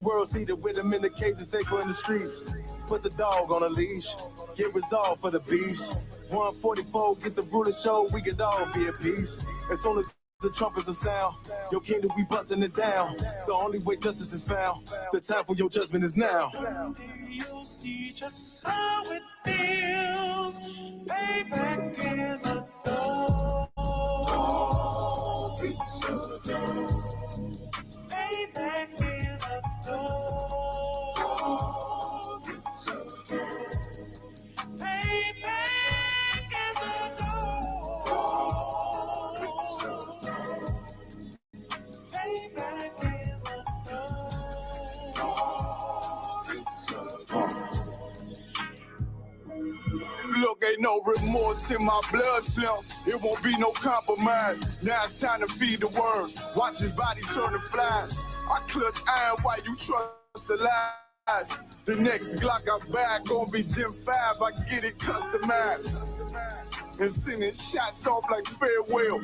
World seated with them in the cage and safer in the streets. Put the dog on a leash, get resolved for the beast. 144, get the ruler show, we could all be at peace. As soon as the trumpets are sound, your kingdom we busting it down. The only way justice is found, the time for your judgment is now. You'll see just how it feels. Payback is a dog. It's a dog. Payback is a dog. It's a dog. Payback is a dog. It's a dog. Payback is a dog. Look, ain't no remorse in my blood cell. It won't be no compromise. Now it's time to feed the worms. Watch his body turn to flies. I clutch iron while you trust the lies. The next Glock I bag gon' be Gen 5. I get it customized. And sending shots off like farewell.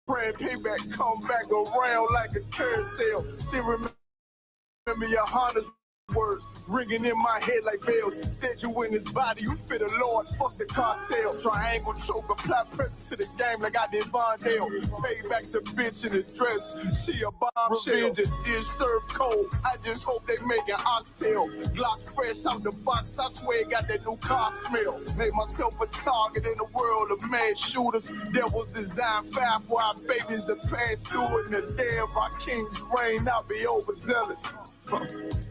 Praying payback come back around like a carousel. Still remember your Honda's words ringing in my head like bells. Said you in his body, you fit a Lord, fuck the cartel. Triangle choke, apply pressure to the game like I did Vondale. Payback's a bitch in his dress, she a bombshell. Revenge is served cold, I just hope they make an oxtail. Glock fresh out the box, I swear it got that new car smell. Made myself a target in the world of mad shooters. Devils design fire for our babies to pass through. In the day of our king's reign, I'll be overzealous.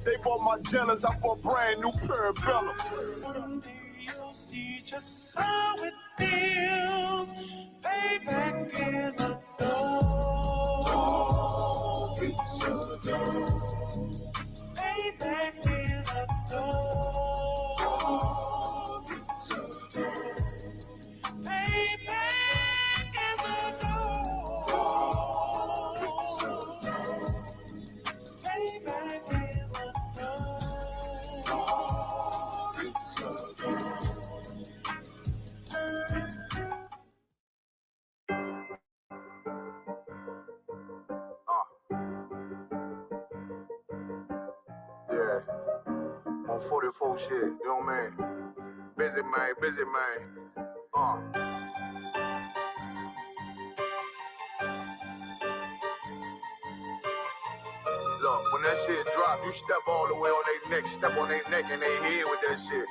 They bought my jealous, I bought brand new parabellums. Someday you'll see just how it feels. Payback is a dog. It's a dog. Payback is a dog. It's a dog. Payback is a dog. It's a dog. Payback is a dog. It's a dog. Yeah, on 44 shit, you know what I mean? Busy man, busy man. Look, when that shit drop, you step all the way on their neck, step on their neck and their head with that shit.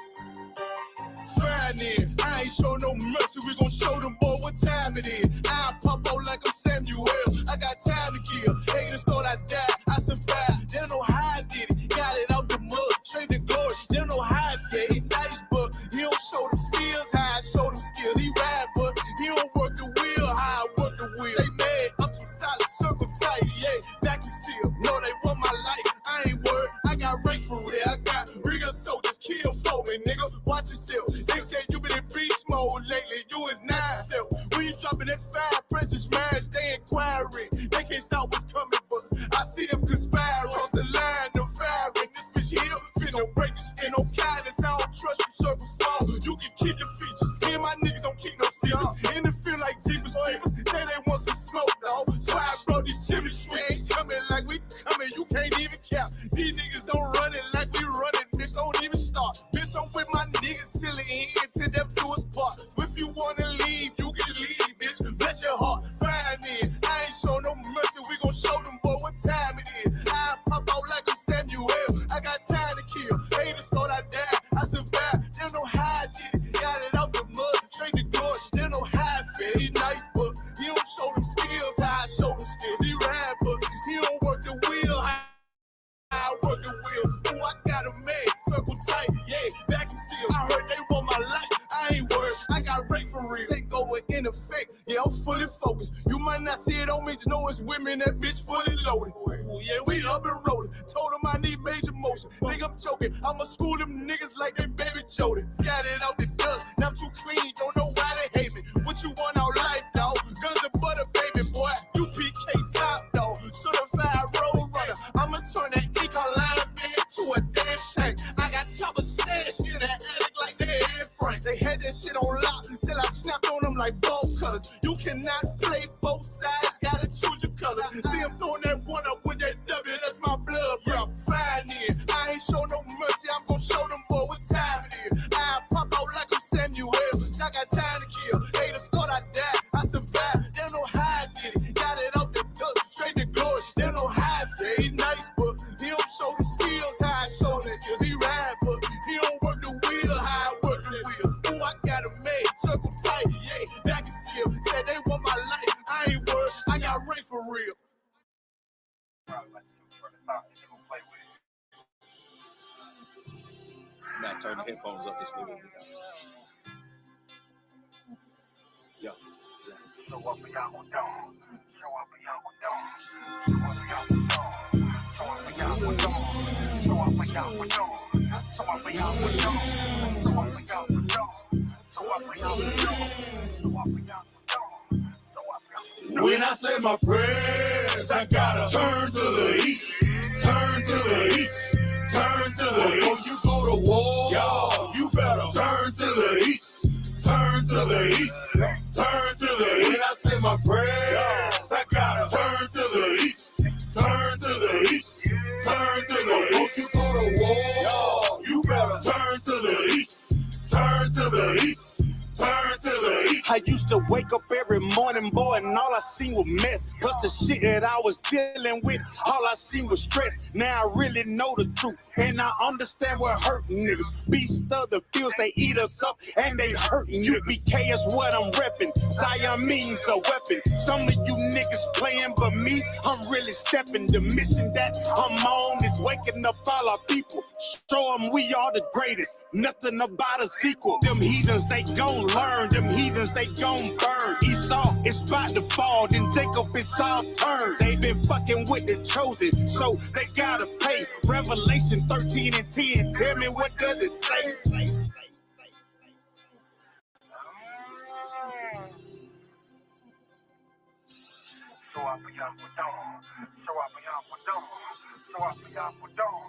Fine in, I ain't show no mercy, we gon' show them boy what time it is. I pop out like I'm Samuel, I got time to kill. Haters thought I died, I survived. They don't know how I did it, got it out the mud, straight to glory. They don't know how I fed, he nice, but he don't show them skills, how I show them skills. He ride, but he don't work the wheel, how I work the wheel. They mad, up to solid, circle tight, yeah, vacuum seal. No, they want my life, I ain't worried, I got rank for it, I got rigor soldiers, kill for me, nigga, watch yourself. They said you been in beast mode lately, you is not self. When you dropping that fire, precious marriage, they inquiring. They can't stop what's coming, but I see them conspiring. Cross the line, them firing. This bitch here, finna break the spin. No kindness, I don't trust you, circle small. You can keep your features. Me and my niggas don't keep no secrets. And it feel like Jeepers Creepers. Say they want some smoke, dog. So I brought these chimney sweeps. Coming like we coming, you can't even cap. These niggas don't run it like we running, bitch, don't even start. Bitch, I'm with my niggas till the end, till them do us part. If you wanna leave, you can leave, bitch. Bless your heart, fine in. I ain't show no mercy, we gon' show them boy what time it is. I pop out like I'm Samuel, I got time to kill. Haters thought I died, I survived. They don't know how I did it, got it out the mud, straight to glory. They don't know how I feel. He nice, but he don't show them skills, how I show them skills. He ride, but he don't work the wheel, how I work the wheel. Ooh, I got a man, circle tight, yeah, vacuum seal. I heard they want my life, I ain't worried, I got rate for real. Take over in effect, yeah, I'm fully focused. You might not see it on me, just know it's women, that bitch fully loaded. Ooh, yeah, we up and rolling. Told them I need major motion. Think I'm joking, I'ma school them niggas like they baby Jody. Got it out the dust, now I'm too clean, don't know why they hate me. What you want out life, dog? Guns and butter, baby boy. U.P.K. top, dog. Certified road runner. I'ma turn that econ line into a damn tank. I got choppers stashed in the attic like they Air Frank. They had that shit on lock till I snapped on them like bolt cutters. You cannot play both sides, gotta choose your colors. See, I'm throwing that one up with that W, that's my blood, bro. thumbs up this video. Yo. So up and y'all go down. So up and y'all go down. So up and y'all go down. So up and y'all go down. So up and y'all go down. So up and y'all go down. So up and y'all go down. So up and y'all go down. So up and y'all go down. When I say my prayers, I gotta turn to the east, turn to the east, turn to the east. Before you go to war, y'all, you better turn to the east, turn to the east, turn to the east. When I say my prayers, I gotta turn to the east, turn to the east, turn to the east. Before you go to war, y'all, you better turn to the east, turn to the east. I used to wake up every morning, boy, and all I seen was mess. Plus the shit that I was dealing with, all I seen was stress. Now I really know the truth, and I understand what hurting niggas. Beast of the fields, they eat us up, and they hurting you. I.S.U.P.K is what I'm repping. Siamese a weapon. Some of you niggas playing, but me, I'm really stepping. The mission that I'm on is waking up all our people. Show them we are the greatest. Nothing about a sequel. Them heathens, they gon' learn. Them heathens, they gon' burn. Esau is about to fall, then Jacob is all turned. They been fucking with the chosen, so they gotta pay. Revelation 13 and 10, tell me what does it say? So up and y'all go down. So up and y'all go down. So up and y'all go down.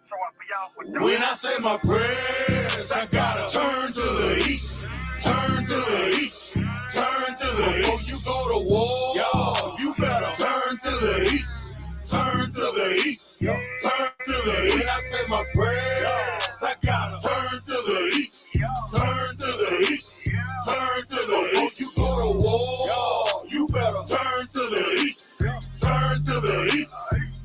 So up and y'all go down. When I say my prayers, I gotta turn to the east, turn to the east, turn to the east. Before you go to war, y'all, you better turn to the east, turn to the east, turn to the east. When I say my prayers, I gotta turn to the east, turn to the east, turn to the east. Before you go to war, y'all, you better turn to the east, turn to the east,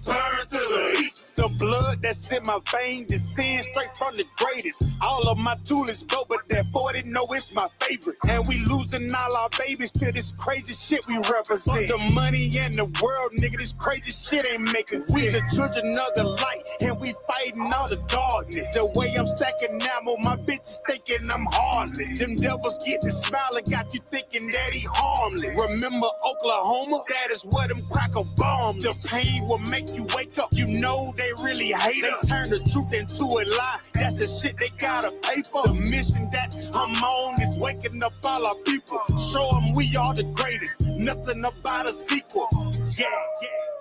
turn to the east. The blood that's in my veins descends straight from the greatest. All of my toolies go, but that 40 know it's my favorite. And we losing all our babies to this crazy shit we represent. The money in the world, nigga, this crazy shit ain't making sense. We the children of the light, and we fighting all the darkness. The way I'm stacking ammo, my bitches thinking I'm heartless. Them devils get to smiling, got you thinking that he harmless. Remember Oklahoma? That is where them cracker bombs. The pain will make you wake up. You know they really hate it. They turn the truth into a lie. That's the shit they gotta pay for. The mission that I'm on is waking up all our people. Show them we are the greatest. Nothing about a sequel. Yeah, yeah,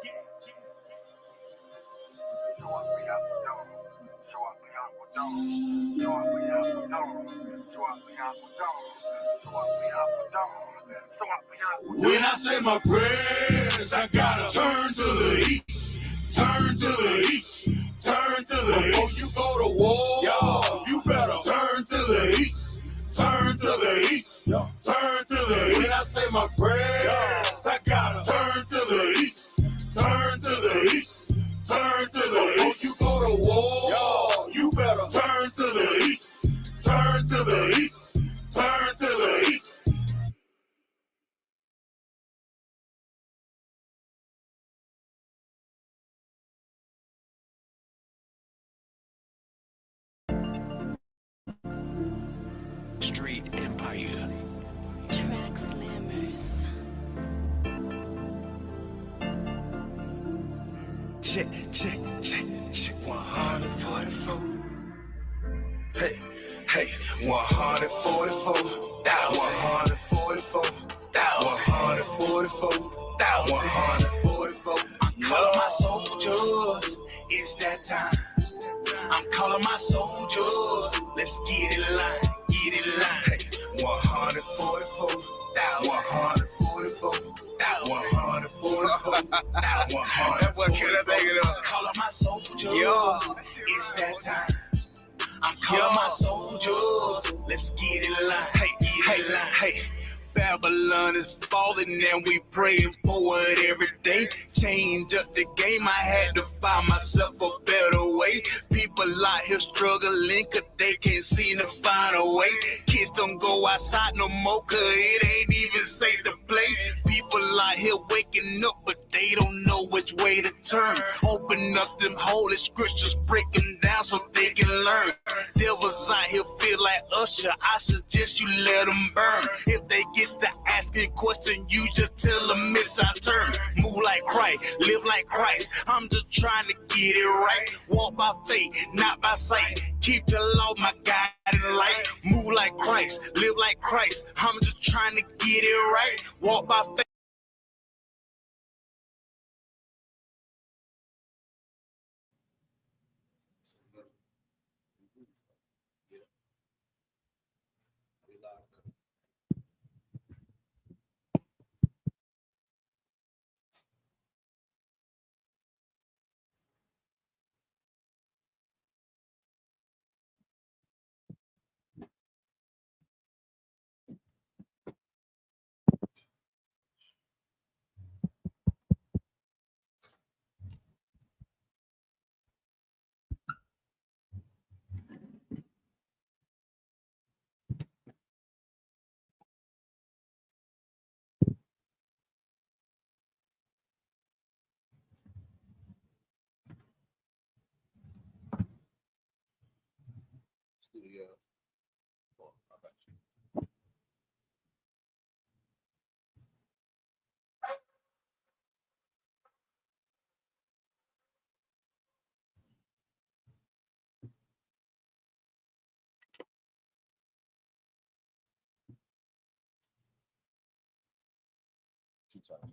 yeah. So up and y'all go down. So up and y'all go down. So up and y'all go down. So up and y'all go down. So up and y'all go down. So up and y'all go down. When I say my prayers, I gotta turn to the east, turn to the east, turn to the east. Before you go to war, y'all, you better turn to the east, turn to the east, turn to the east. When I say my prayers, I gotta turn to the east, turn to the east, turn to the east. Before you go to war, y'all, you better turn to the east, turn to the east, turn to the east. Street Empire. Track Slammers. Check, 144. Hey, 144,000. 144,000. I'm calling my soldiers. It's that time. I'm calling my soldiers. Let's get in line. Get in line. Hey, 144,000. 144,000. That boy killed that nigga up. Calling my soldiers. Yo, it's that time. I'm calling my soldiers. Let's get in line. Hey. Babylon is falling and we praying for it every day. Change up the game, I had to find myself a better way. People out here struggling cause they can't seem to find a way. Kids don't go outside no more cause it ain't even safe to play. People out here waking up but they they don't know which way to turn. Open up them holy scriptures, break them down so they can learn. Devils out here feel like Usher, I suggest you let them burn. If they get to asking questions, you just tell them it's our turn. Move like Christ, live like Christ, I'm just trying to get it right. Walk by faith, not by sight. Keep the law, my guiding light. Move like Christ, live like Christ, I'm just trying to get it right. Walk by faith. Shalom.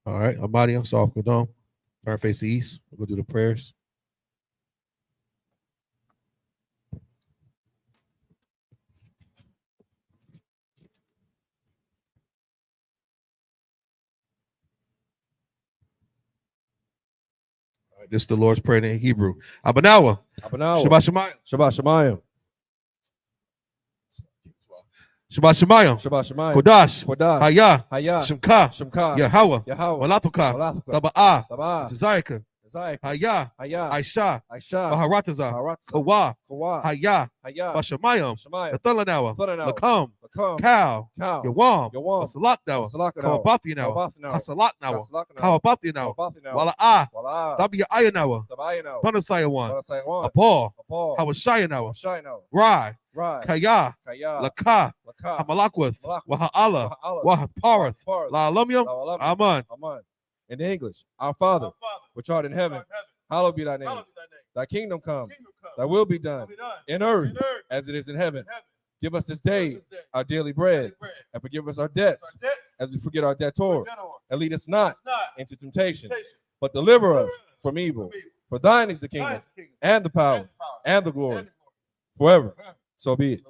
All right, Amadi, I'm soft. Go down. Turn face the east. We'll go do the prayers. All right, this is the Lord's Prayer in Hebrew. Abanawa. Shabbat Shemayim. Shabbat Shemayim. Shabbat Shemayim. Shabbat Shemayim. Kodash. Kodash. Haya. Haya. Shemka. Shemka. Yahweh. Yahweh. Walatuka. Walatuka. Taba'ah. Taba'ah. Tazayaka. Zayik. Haya. Haya. Aisha. Aisha. Baharataza. Baharatza. Kawa. Kawa. Haya. Haya. Bashamayim. Shemayim. Athalanawa. Athalanawa. Lakam. Lakam. Cow. Cow. Yawam. Yawam. Salaknawa. Salaknawa. Kawabathinawa. Kawabathinawa. Kasalaknawa. Kasalaknawa. Kawabathinawa. Kawabathinawa. Wala'ah. Wala'ah. Tabiyayanawa. Tabayanawa. Panasayawan. Panasayawan. Apol. Apol. Hawashayanawa. Shayanawa. Rai. Right. Kaya. Kaya. Laka. Laka. Hamalakwith. Malakwath. Waha'ala. Waha'ala. Wahaparath. Wahaparath. La'alamyam. La'alamyam. Aman. Amen. In English, our Father, which art in heaven, hallowed be thy name. Thy kingdom come, thy will be done in earth as it is in heaven. Give us this day our daily bread, and forgive us our debts as we forget our debtor. And lead us not into temptation, but deliver us from evil. For thine is the kingdom, and the power, and the glory, forever. So be it.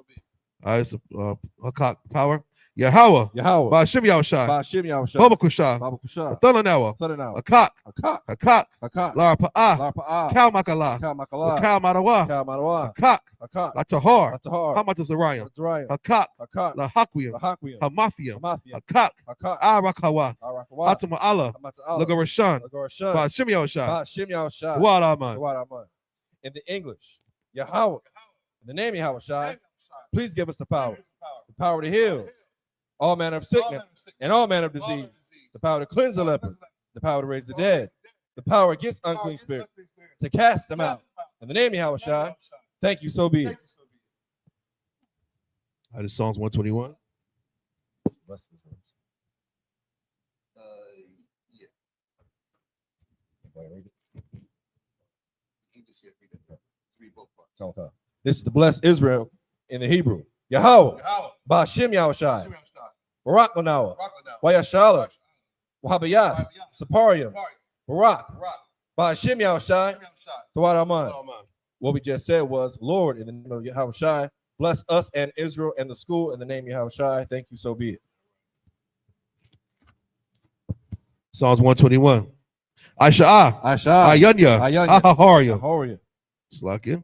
I.S.U.P.K. power. Yahweh. Yahweh. Ba'ashim Yahushai. Ba'ashim Yahushai. Babakusha. Babakusha. Athalanawa. Athalanawa. Akak. Akak. Akak. Akak. Larpa'ah. Larpa'ah. Kal Makala. Kal Makala. Kal Marawa. Kal Marawa. Akak. Akak. Latahar. Latahar. Hamatazarayim. Zariah. Akak. Akak. Lahakwiam. Lahakwiam. Hamathiam. Hamathiam. Akak. Akak. Arakawath. Arakawat. Hatama'ala. Hamata'ala. Lagarashan. Lagarashan. Ba'ashim Yahushai. Ba'ashim Yahushai. Wa'alaman. Wa'alaman. In the English, Yahweh. In the name of Yahushai, please give us the power. The power to heal all manner of sickness and all manner of disease. The power to cleanse the leper. The power to raise the dead. The power against unclean spirits. To cast them out. In the name of Yahushai, thank you, so be it. That is Psalms 121. Okay. This is the blessed Israel in the Hebrew. Yahweh. Ba'ashim Yahushai. Barak Lanawa. Wayashala. Wahabiyah. Saparium. Barak. By Hashem Yahushai. Thawad Aman. What we just said was, Lord, in the name of Yahushai, bless us and Israel and the school in the name of Yahushai. Thank you, so be it. Psalms 121. Aisha. Aisha. Ayanya. Ayanya. Ahaharia. Ahoria. Slakin.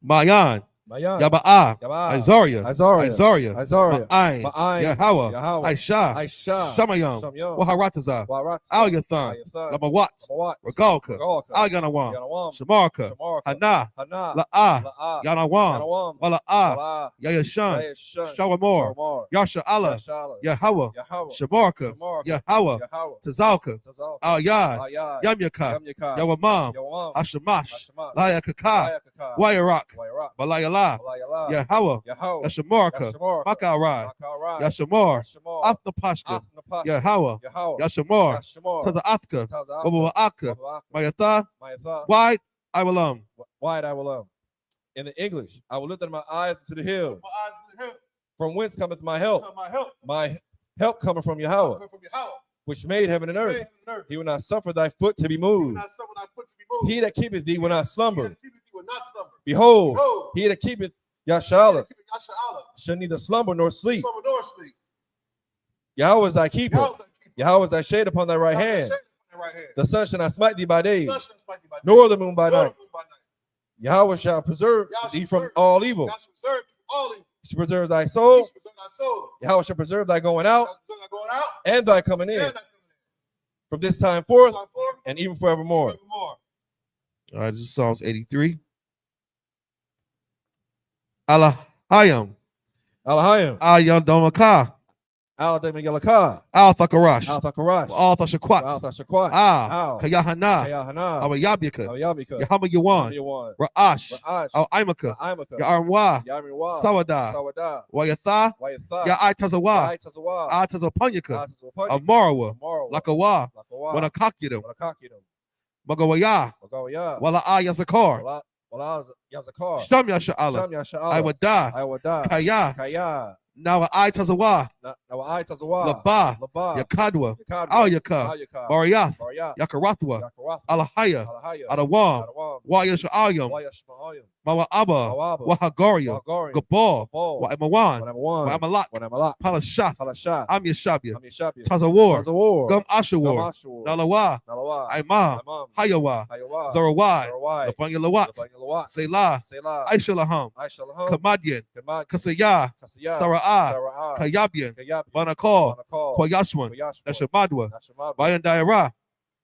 Mayan. Mayan. Yaba'a. Yaba'a. Isaiah. Isaiah. Isaiah. Isaiah. Ma'ayin. Ma'ayin. Yahweh. Yahweh. Aisha. Aisha. Shamayam. Shamyam. Waharatazah. Waratza. Al Yathan. Al-Yathan. Lamawat. Mawat. Regalka. Regalka. Al Yanawam. Yanawam. Shamarka. Shamarka. Hana. Hana. La'ah. La'ah. Yanawam. Yanawam. Wala'ah. Wala'ah. Yayashan. Yayashan. Shawamor. Shawamor. Yasha Allah. Yashala. Yahweh. Yahweh. Shamarka. Shamarka. Yahweh. Yahweh. Tazalka. Tazalka. Al Yad. Al-Yad. Yamyaka. Yamyaka. Yawamam. Yawam. Hashamash. Hashamash. Layakaka. Layakaka. Wayarak. Wayrak. Balayala. Walayala. Yahweh. Yahweh. Yashamarka. Yashamarka. Makalrai. Makalrai. Yashamar. Yashamar. Athnapashka. Athnapashka. Yahweh. Yahweh. Yashamar. Yashamar. Tazaathka. Taza'aka. Wabawa'aka. Wabawa'aka. Mayatha. Mayatha. Wide. Iwalam. Wide I will love. In the English, I will lift up my eyes to the hills. From whence cometh my help? My help cometh from Yahweh, which made heaven and earth. He will not suffer thy foot to be moved. He that keepeth thee will not slumber. Behold, he that keepeth Yashala shall neither slumber nor sleep. Yahweh is thy keeper. Yahweh is thy shade upon thy right hand. The sun shall not smite thee by day, nor the moon by night. Yahweh shall preserve thee from all evil. He shall preserve thy soul. Yahweh shall preserve thy going out and thy coming in from this time forth and even forevermore. All right, this is Psalms 83. Alahayam. Alahayim. Ayadomaka. Al-Demegalaka. Al-Thakarash. Al-Thakarash. Al-Thashakwat. Al-Thashakwat. Kayahana. Kayahana. Awayabika. Al-Yabika. Yahama Yawan. Yawan. Ra'ash. Ra'ash. Al-Imaka. Al-Imaka. Ya'arwa. Yamirwa. Sawada. Sawada. Wayatha. Wayatha. Ya'ai Tazawa. Atazapanyaka. Atazapanyaka. Amarawa. Amarawa. Lakawa. Lakawa. Wanakakidim. Wanakakidim. Magawaya. Magawaya. Wala'a Yazakar. Wala Yazakar. Sham Yasha'ala. Sham Yasha'ala. I would die. I would die. Kaya. Kaya. Now I Tazawa. Now I Tazawa. Laba. Laba. Yakadwa. Yakadwa. Al Yaka. Al-Yaka. Bariyath. Bariyath. Yakarathwa. Yakarathwa. Alahaya. Alahaya. Adawam. Adawam. Wayasha'ayam. Wayashma'ayim. Mawa'aba. Mawaba. Wahagaria. Wahagaria. Gabal. Gabal. Wa'imawan. Wanamawan. Wa'amalak. Wanamalak. Palashath. Palashat. Am Yashabia. Amyashabia. Tazawar. Tazawar. Gum Ashawar. Gamashawar. Nalawa. Nalawa. Aimam. Imam. Hayawa. Hayawa. Zarawai. Zarawai. Labanyalawat. Labanyalawat. Selah. Selah. Aishalaham. Aishalaham. Kamadyan. Kamad. Kasaya. Kasaya. Sara'ah. Sara'ah. Kayabyan. Kayab. Banakal. Banakal. Koyashwan. Koyashwan. Nashamadwa. Nashamad. Bayan Daira.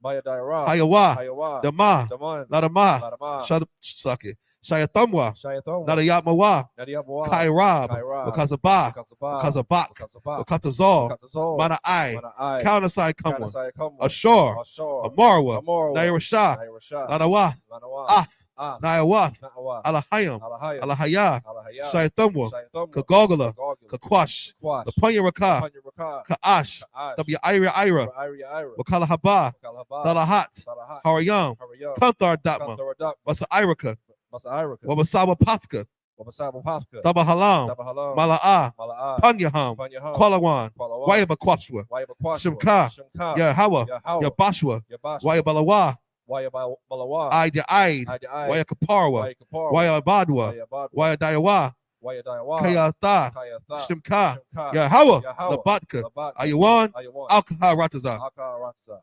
Maya Daira. Hayawa. Hayawa. Dama. Daman. Ladama. Ladama. Shaki. Shayatamwa. Shayathon. Nadayatmawa. Nadiyabawa. Kairab. Kairab. Wakazaba. Wakazaba. Wakazabak. Wakazabak. Wakatazal. Wakatazal. Mana'ai. Mana'ai. Counterside Kamwa. Kanasai Kamwa. Ashore. Ashore. Amarwa. Amorwa. Nairashah. Nairashah. Lanawa. Lanawa. Ath. Ah. Nayawath. Na'awa. Alahayam. Alahaya. Alahaya. Alahaya. Shayatamwa. Shayathon. Kagogala. Kagogala. Kakwash. Kwash. Lapanya Raka. Panyaraka. Ka'ash. Ka'ash. W Ira Ira. Ira. Wakala Haba. Kalaba. Salahat. Salahat. Harayam. Harayam. Kanthar Datma. Kantharadak. Wasa Iraka. Masa Iraka. Wabasaba Pathka. Wabasaba Pathka. Dabahalam. Dabahalam. Mala'a. Mala'a. Panyaham. Panyaham. Kwalawan. Kwalawan. Wayaba Kwashwa. Wayabakwashwa. Shimka. Shimka. Yahawa. Yahawa. Yabashwa. Yabashwa. Wayabalawa. Wayabalawa. Aida Aid. Aida. Wayakaparwa. Wayakaparwa. Wayabadwa. Wayabadwa. Wayadayawa. Wayadayawa. Kayatha. Kayatha. Shimka. Shimka. Yahawa. Yahawa. Labatka. Labatka. Ayawan. Ayawan. Alkaha Rataza. Al-Karatza.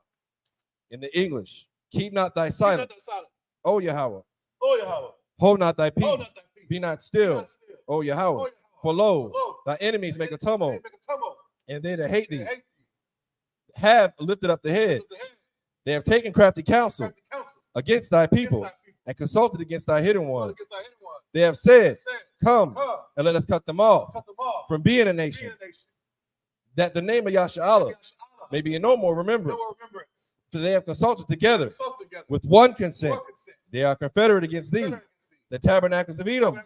In the English, keep not thy silence, O Yahweh. Hold not thy peace. Be not still, O Yahweh. For lo, thy enemies make a tumult, and they that hate thee have lifted up the head. They have taken crafty counsel against thy people and consulted against thy hidden one. They have said, come and let us cut them off from being a nation, that the name of Yasha'Allah may be in no more remembrance. For they have consulted together with one consent. They are confederate against thee, the tabernacles of Edom,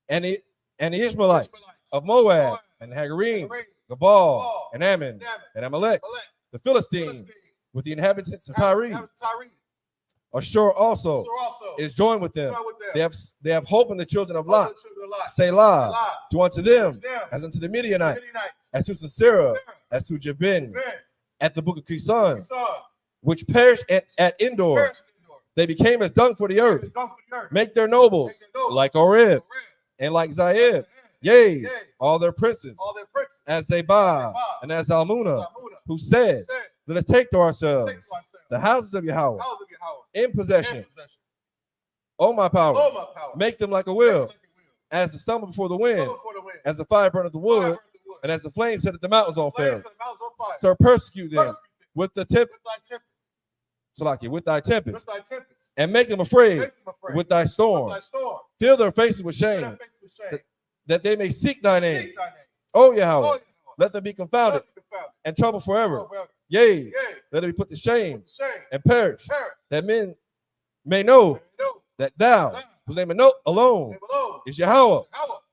and the Ishmaelites of Moab, and Hagarenes, Gabal, and Ammon, and Amalek, the Philistines, with the inhabitants of Tyre. Ashur also is joined with them. They have hope in the children of Lot. Selah, do unto them as unto the Midianites, as to Sisera, as to Jabin, at the book of Kison. which perish at Endor. They became as dung for the earth. Make their nobles like Oreb and like Zaeb. Yea, all their princes, as Zebah and as Almuna, who said, let us take to ourselves the houses of Yahweh in possession. O my power, make them like a will, as the stumble before the wind, as the fire burneth the wood, and as the flame set the mountains on fire. So persecute them with the with thy tempest, and make them afraid with thy storm. Fill their faces with shame, that they may seek thy name. O Yahweh, let them be confounded and troubled forever. Yea, let them be put to shame and perish, that men may know that thou, whose name alone is Yahweh,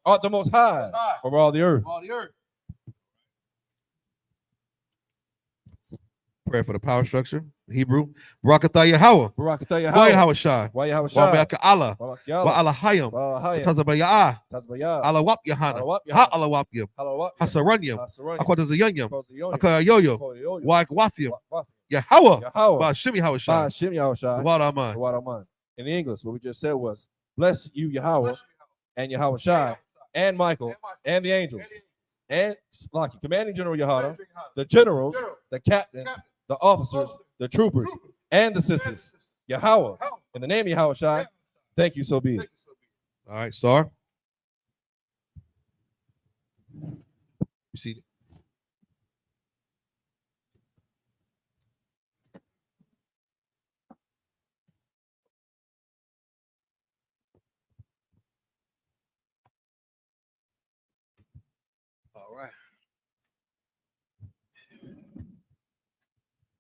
art the most high over all the earth. Prayer for the power structure. Hebrew. Barakatah Yahweh. Barakatah Wa Yahweh. Yahweh Shai. Wa Yahweh Wa Shai. Be'aka Allah. Wa Wa Allah Hayam. Tazabayah. Allah Wap Yahana. Ha Allah Wap Yam. Hasaranyam. Akwatazayanyam. Akayoyo. Wa Akwathim. Yahweh. Ba Shim Yahweh Shai. Wa Aman. In the English, what we just said was, bless you, Yahweh, and Yahweh Shai, and Michael, and the angels, and Slaki, commanding General Yahana, the generals, the captains, the officers, the troopers, and the sisters. Yahweh, in the name of Yahweh Shai, thank you, so be it. All right, Sar. You see.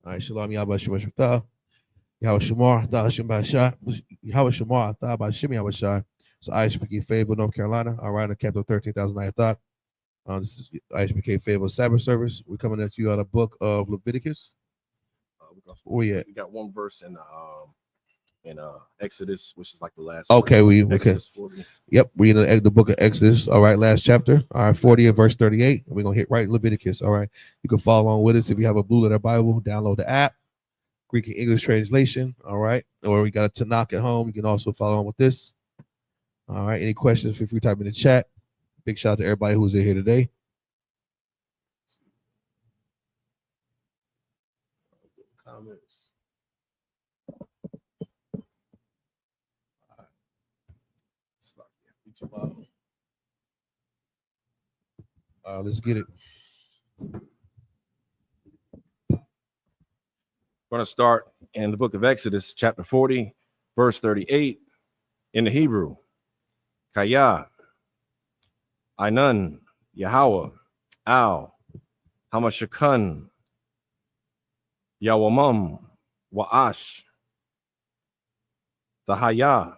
All right, Shalom, Yahweh Shemar Shabbat. Yahweh Shemar, Thah Hashem Bashah. Yahweh Shemar, Thah Bashim Yahweh Shai. So I.S.U.P.K Fayetteville, North Carolina. All right, the capital 13,000 I thought. This is I.S.U.P.K Fayetteville Sabbath service. We're coming at you out of the book of Leviticus. Where you at? We got one verse in Exodus, which is like the last. Okay, we Exodus okay. 40. Yep, we in the book of Exodus. All right, last chapter. All right, 40 and verse 38. We're gonna hit right Leviticus. All right, you can follow along with us if you have a Blue Letter Bible. Download the app, Greek and English translation. All right, or we got a Tanakh at home. You can also follow on with this. All right, any questions? Feel free to type in the chat. Big shout out to everybody who's in here today. Comments. Let's get it. We're going to start in the book of Exodus, chapter 40, verse 38, in the Hebrew. Kaya, Ainun, Yahweh, Al, Hamashakan, Yawamam, Wa'ash, Thahaya,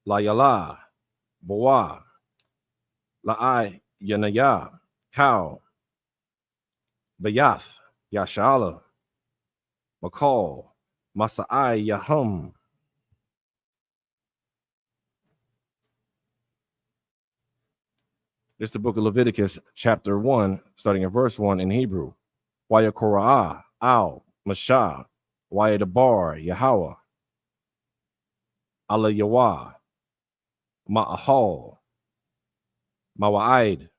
Layala, Boa, La'ai, Yanaya, Cow, Bayath, Yashala, Makal, Masa'ai, Yahum. This is the book of Leviticus, chapter 1, starting at verse 1 in Hebrew. Waya Korah, Al, Mashah, Waya Debar, Yahweh, Allah Yawah, Ma'ahal, Mawa'id,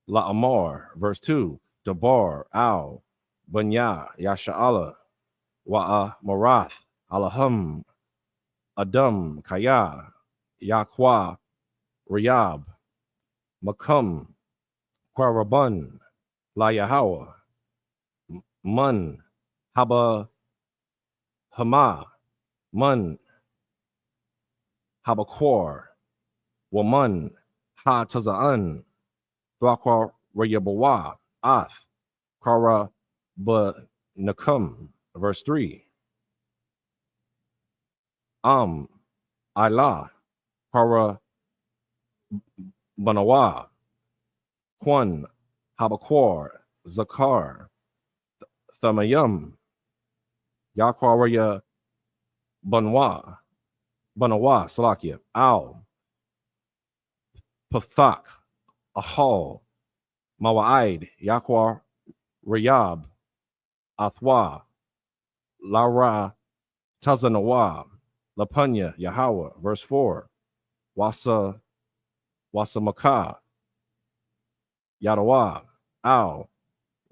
La'amar, verse 2, Debar, Al, Bunya, Yasha'ala, Wa'a Marath, Alahum, Adam, Kaya, Yaqua, Riyab, Makam, Quaraban, La Yahweh, Mun, Haba, Hama, Mun, Habaquar, Wamun, Ha Taza'an, Thwaqua Rayabawa, Ath, Kara Ba Nakum, verse 3. Ilah, Kara Banawa, Kwan, Habaquar, Zakar, Thamayum, Yaqwaraya Banawa, Salakia, Al, Pathak, Ahal, Mawa'id, Yaqwar, Rayab, Athwa, Lara Tazanawa, Lapunya, Yahweh, verse 4. Wasamaka, Yadawa, Al,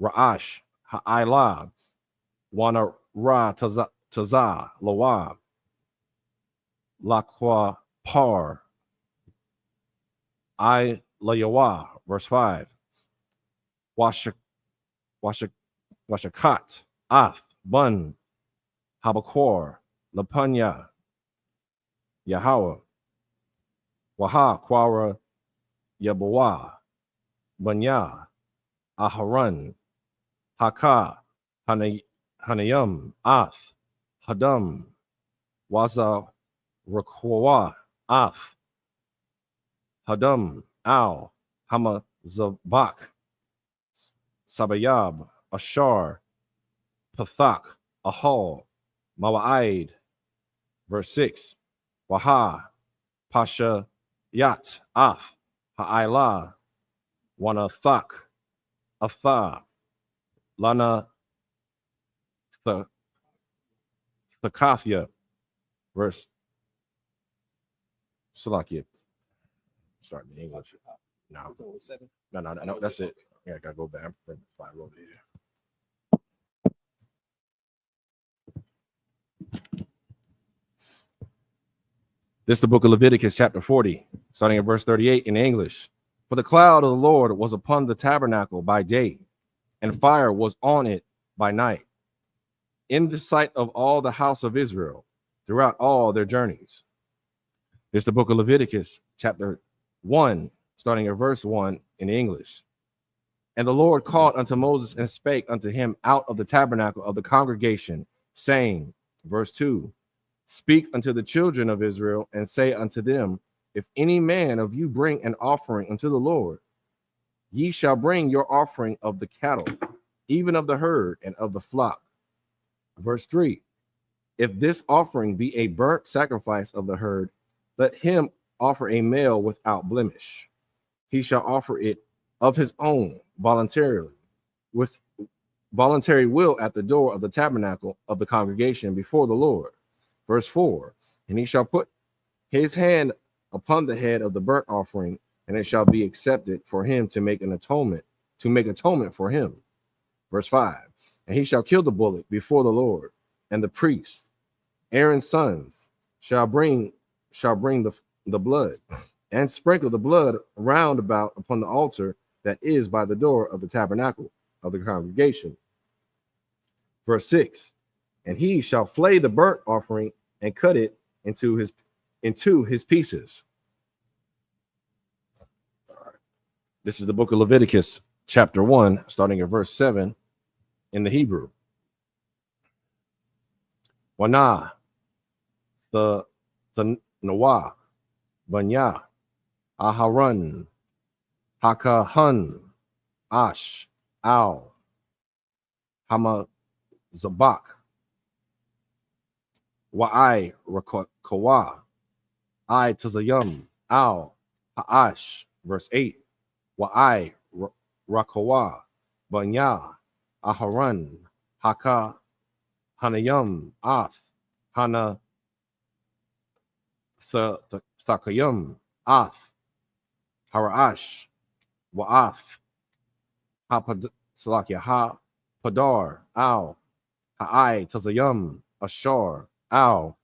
Ra'ash, Ha'ila, Wana Ra Taza, Lawa, Lakwa Par, I Layawa, verse 5. Washakat, Ath, Bun, Habakor, Lapunya, Yahweh, Waha, Quara, Yabawa, Banya, Aharan, Haka, Hanayam, Ath, Hadam, Waza, Rakwa, Ath, Hadam, Al, Hamazabak, Sabayab, Ashar, Pathak, Ahal, Mawa'id, verse 6. Waha, Pasha, Yat, Af, Ha'ila, Wanathak, Atha, Lana, Thakafia, verse Salakia. Starting in English. No, that's it. Yeah, I gotta go back. Five over here. This is the book of Leviticus, chapter 40, starting at verse 38 in English. For the cloud of the Lord was upon the tabernacle by day, and fire was on it by night, in the sight of all the house of Israel, throughout all their journeys. This is the book of Leviticus, chapter 1, starting at verse 1 in English. And the Lord called unto Moses and spake unto him out of the tabernacle of the congregation, saying, verse 2, Speak unto the children of Israel, and say unto them, If any man of you bring an offering unto the Lord, ye shall bring your offering of the cattle, even of the herd and of the flock. Verse 3, If this offering be a burnt sacrifice of the herd, let him offer a male without blemish. He shall offer it of his own voluntarily, with voluntary will at the door of the tabernacle of the congregation before the Lord. Verse 4, And he shall put his hand upon the head of the burnt offering, and it shall be accepted for him to make atonement for him. Verse 5, And he shall kill the bullock before the Lord, and the priests, Aaron's sons, shall bring the blood, and sprinkle the blood round about upon the altar that is by the door of the tabernacle of the congregation. Verse 6, And he shall flay the burnt offering and cut it into his pieces. This is the book of Leviticus, chapter 1, starting at verse 7 in the Hebrew. Wana, the Nawa, Banya, Aharon, Hakahan, Ash, Al, Hamazabak, Wa'ai Rakowa, I Tazayam, Al, Ha'ash, verse 8, Wa'ai Rakowa, Banya, Aharon, Haka, Hanayam, Ath, Hana, Thakayam, Ath, Haraash, Wa'ath, Ha Padar, Al, Ha'ai Tazayam, Ashar, Al,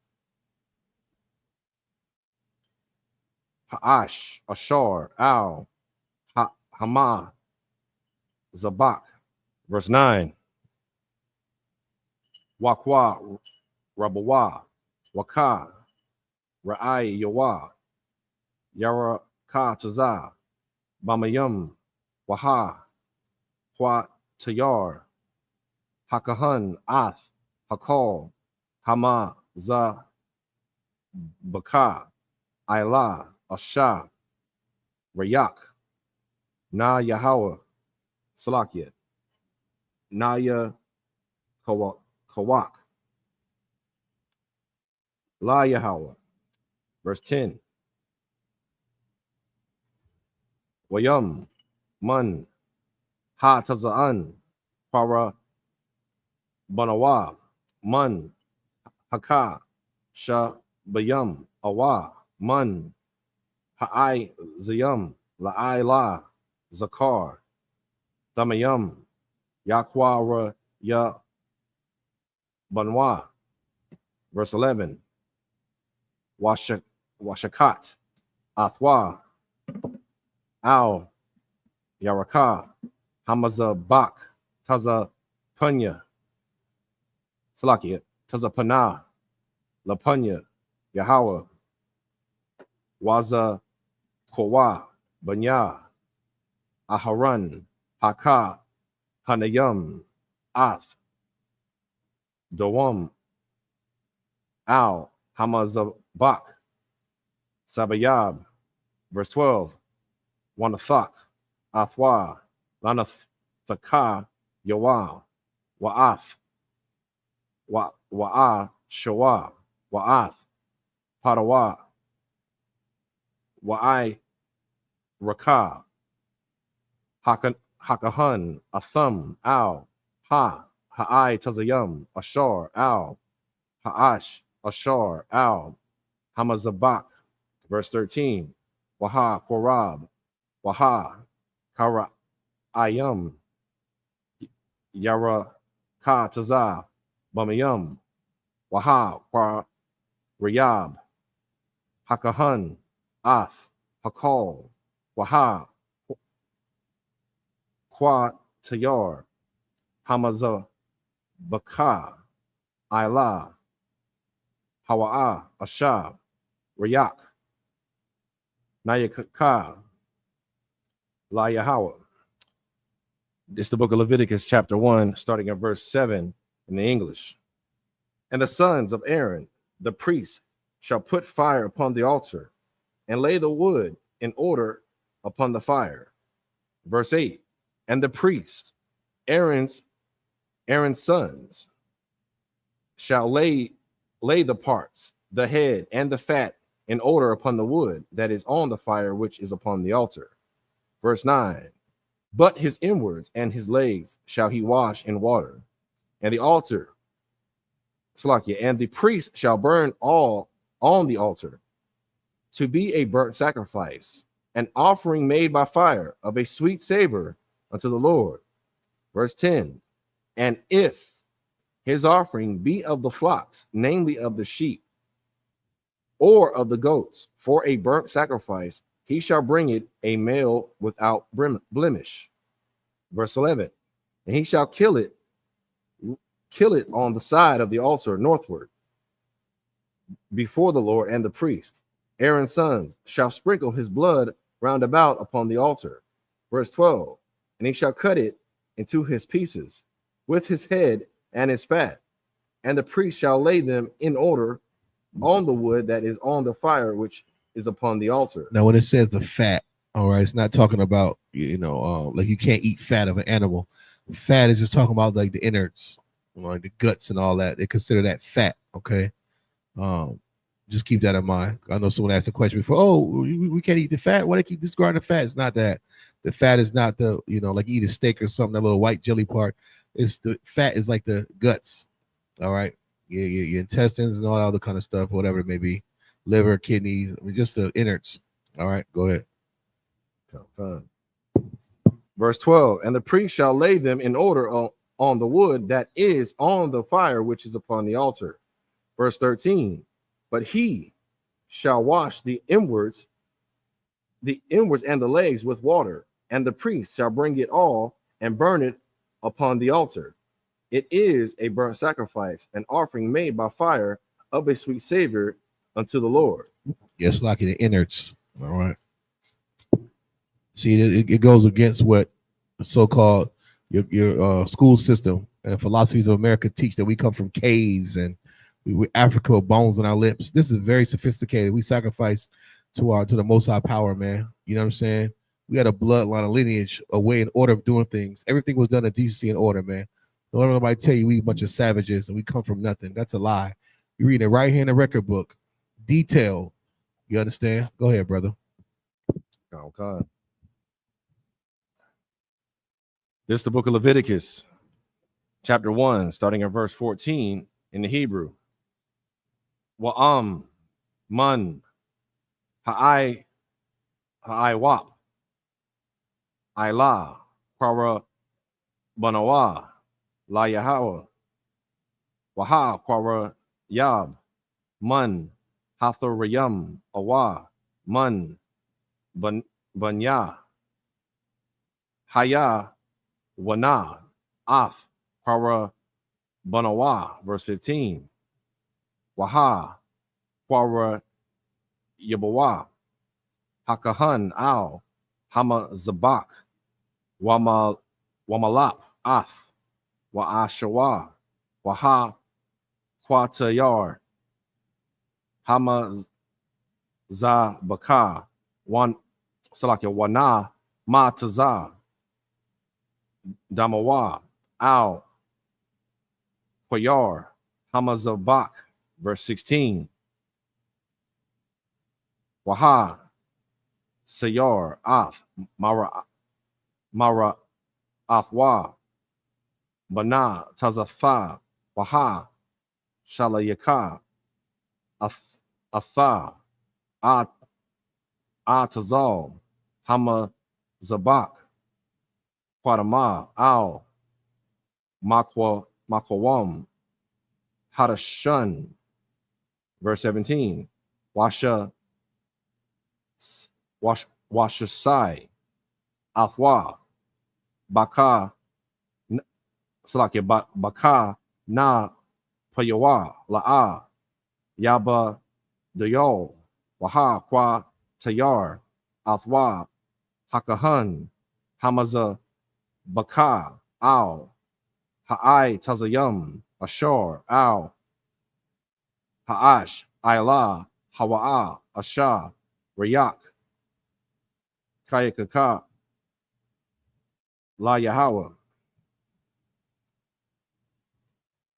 Ha'ash, Ashar, Al, Hama, Zabak. Verse 9. Wakwa, Rabawa, Waka, Ra'ai Yawa, Yara Ka Taza, Bamayam, Waha, Hwa Tayar, Hakahan, Ath, Hakal, Hama, Za, Baka, Ayla, Asha, Rayak, Na Yahweh, Salakia, Naya Kawak, La Yahweh. Verse 10. Wayam, Man, Ha Tazaan, Para Banawa, mun, haka, sha, bayum, awa, mun, ha'ai, zayum, la'ai la, zakar, thamayum, yakwara, ya, banwa. Verse 11, washakat, athwa, al, yaraka, hamaza bak, taza punya, salakia, taza pana, la punya, Yahweh, waza kowa, banya, aharan, haka, hanayum, ath, dawam, al, hamazabak, sabayab. Verse 12, wanathak, athwa, lanathaka, yawal, wa'ath, wa'a, shawa, wa'ath, padawa, wa'ai, raka, hakahan, atham, al, ha'ai, tazayum, ashar, al, ha'ash, ashar, al, hamazabak. Verse 13, waha, korab, waha, kara, ayam, yara, ka, taza, bamayum, waha, kwa, riyab, hakahan, ath, hakal, waha, kwa, tayar, hamaza, baka, ila, hawa'a, asha, rayak, nayaka, la Yahweh. This is the book of Leviticus, chapter 1, starting at verse 7 in the English. And the sons of Aaron, the priests, shall put fire upon the altar and lay the wood in order upon the fire. Verse 8, and the priest, Aaron's sons, shall lay the parts, the head and the fat in order upon the wood that is on the fire which is upon the altar. Verse 9, but his inwards and his legs shall he wash in water, and the altar, and the priest shall burn all on the altar to be a burnt sacrifice, an offering made by fire of a sweet savor unto the Lord. Verse 10, and if his offering be of the flocks, namely of the sheep, or of the goats, for a burnt sacrifice, he shall bring it a male without blemish. Verse 11, and he shall kill it on the side of the altar northward before the Lord and the priest. Aaron's sons shall sprinkle his blood round about upon the altar. Verse 12, and he shall cut it into his pieces with his head and his fat, and the priest shall lay them in order on the wood that is on the fire which is upon the altar. Now, when it says the fat, all right, it's not talking about, like you can't eat fat of an animal. Fat is just talking about like the innards, like the guts and all that. They consider that fat, okay? Just keep that in mind. I know someone asked a question before, oh, we can't eat the fat. Why do they keep discarding the fat? It's not that. The fat is not the, like you eat a steak or something, that little white jelly part. It's the fat is like the guts, all right? Your intestines and all that other kind of stuff, whatever it may be. Liver, kidneys, just the innards. All right, go ahead. Verse 12, and the priest shall lay them in order on the wood that is on the fire which is upon the altar. Verse 13, but he shall wash the inwards and the legs with water, and the priest shall bring it all and burn it upon the altar. It is a burnt sacrifice, an offering made by fire of a sweet savor unto the Lord. Yes, like the innards. All right. See, it goes against what so-called your school system and philosophies of America teach, that we come from caves and we Africa with bones on our lips. This is very sophisticated. We sacrifice to the Most High power, man. You know what I'm saying? We had a bloodline, a lineage, a way, an order of doing things. Everything was done in decency and order, man. Don't let nobody tell you we a bunch of savages and we come from nothing. That's a lie. You're reading it right here in the record book. Detail. You understand? Go ahead, brother. Okay. This is the book of Leviticus, chapter 1, starting at verse 14 in the Hebrew. Wa'am, mun, I.S.U.P.K, I.La, Quara, Banawa, La Yahweh, Waha, Quara, Yab, Mun, Hathorayam, Awa, Mun, Banya, Haya, Wana, Af, Quara, Banawa, verse 15. Waha, Quara, Yabawa, Hakahan, Al, Hama Zabak, Wamalap, Af, Wa'ashawa, Waha, Quatayar, Hama Zabaka, Wana, Mataza, Damawa, Al, Quayar, Hama Zabak, verse 16. Waha, Sayar, Af, Mara, Afwa, Bana, Tazafa, Waha, Shalayaka, Atha, Atazal, Hama Zabak, Quadama, Al, Makwam, Hadashun, verse 17. Washasai, Athwa, Baka, Baka, Na, Payawa, La'a, Yaba, Dayol, Waha, Kwa, Tayar, Athwa, Hakahan, Hamaza, Baka, Al, Ha'ai, Tazayam, Ashur, Al, Ha'ash, Ayla, Hawa'a, Asha, Rayak, Kayakaka, La Yahweh.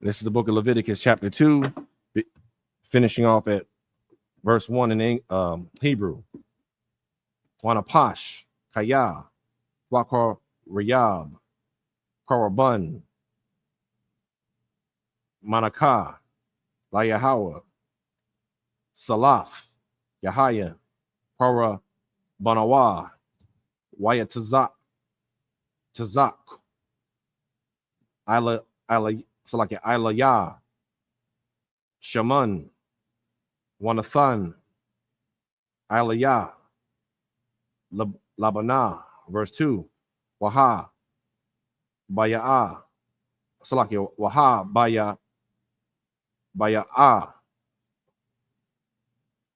This is the book of Leviticus, chapter 2, finishing off at verse 1 in Hebrew. Wanapash, Kaya, Wakar Riyab, Korabun, Manaka, La Yahweh, Salaf, Yahaya, Kora Banawa, Wayatazak, Tazak, Ilayah, Shaman, Wanathan, Ilayah, Labana, verse 2, Waha, Baya'a, Waha, Baya'a,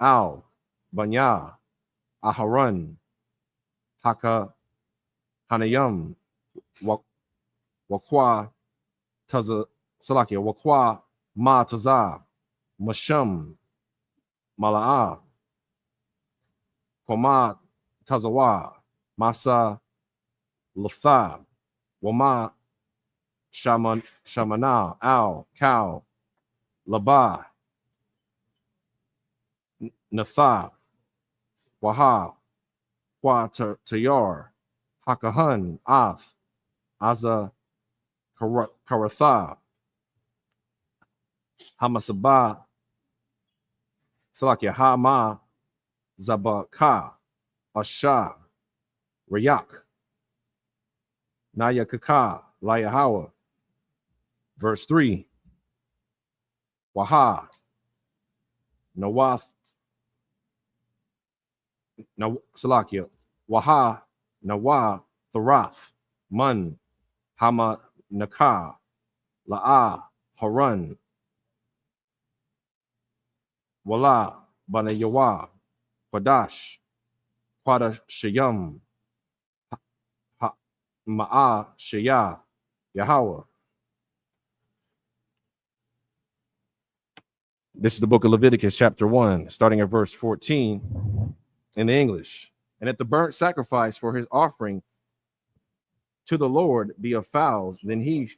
Al, Banya, Aharon, Haka, Hanayam, Wakwa, Taza, Wakwa, Ma Taza, Masham, Mala'a, Koma, Tazawa, Masa, Latha, Wama, Shamana, Al, Cow, Laba, Natha, Waha, Kwa Tayar, Hakahan, Af, Aza, Karatha, Hamasaba, Hama, Zabaka, Asha, Rayak, Nayakaka, Layahawa. Verse 3, Waha, Nawath, Waha, Nawa, Tharath, Mun, Hama, Naka, La'a, Harun, Wala, Banayawa, Quadash, Quadashayam, Ma'a, Shaya, Yahweh. This is the book of Leviticus, chapter 1, starting at verse 14 in the English. And if the burnt sacrifice for his offering to the Lord be of fowls, then he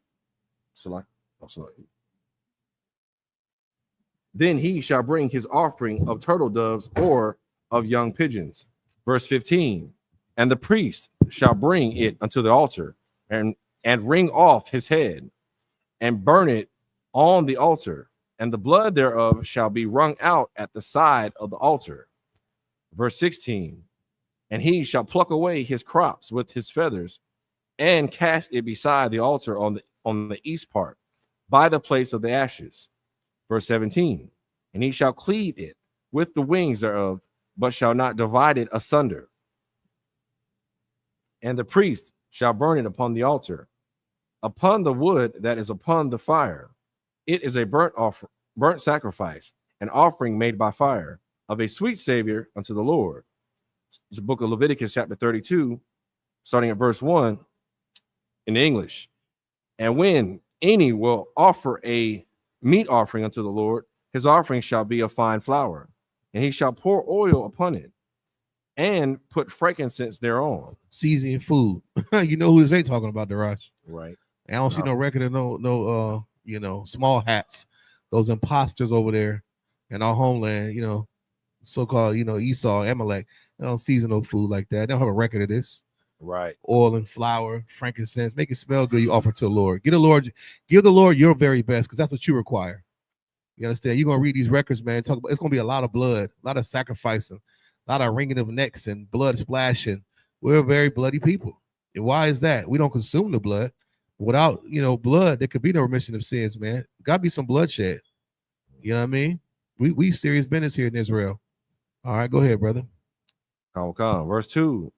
shall bring his offering of turtle doves or of young pigeons. Verse 15, and the priest shall bring it unto the altar and wring off his head and burn it on the altar and the blood thereof shall be wrung out at the side of the altar. Verse 16, and he shall pluck away his crops with his feathers and cast it beside the altar on the east part by the place of the ashes. Verse 17, and he shall cleave it with the wings thereof, but shall not divide it asunder. And the priest shall burn it upon the altar, upon the wood that is upon the fire. It is a burnt sacrifice, an offering made by fire, of a sweet savior unto the Lord. It's the book of Leviticus, chapter 32, starting at verse 1 in English. And when any will offer a meat offering unto the Lord, his offering shall be of fine flour, and he shall pour oil upon it, and put frankincense thereon. Seasoning food. You know who they talking about, Darash? Right. I don't see no record of no small hats. Those imposters over there in our homeland, so-called, Esau, Amalek. They don't season no food like that. They don't have a record of this. Right. Oil and flour, frankincense, make it smell good. You offer to the Lord. Give the Lord your very best, because that's what you require. You understand? You're gonna read these records, man. It's gonna be a lot of blood, a lot of sacrificing, a lot of wringing of necks and blood splashing. We're very bloody people. And why is that? We don't consume the blood. Without blood, there could be no remission of sins, man. Gotta be some bloodshed. You know what I mean? We serious business here in Israel. All right, go ahead, brother. Come. Verse 2.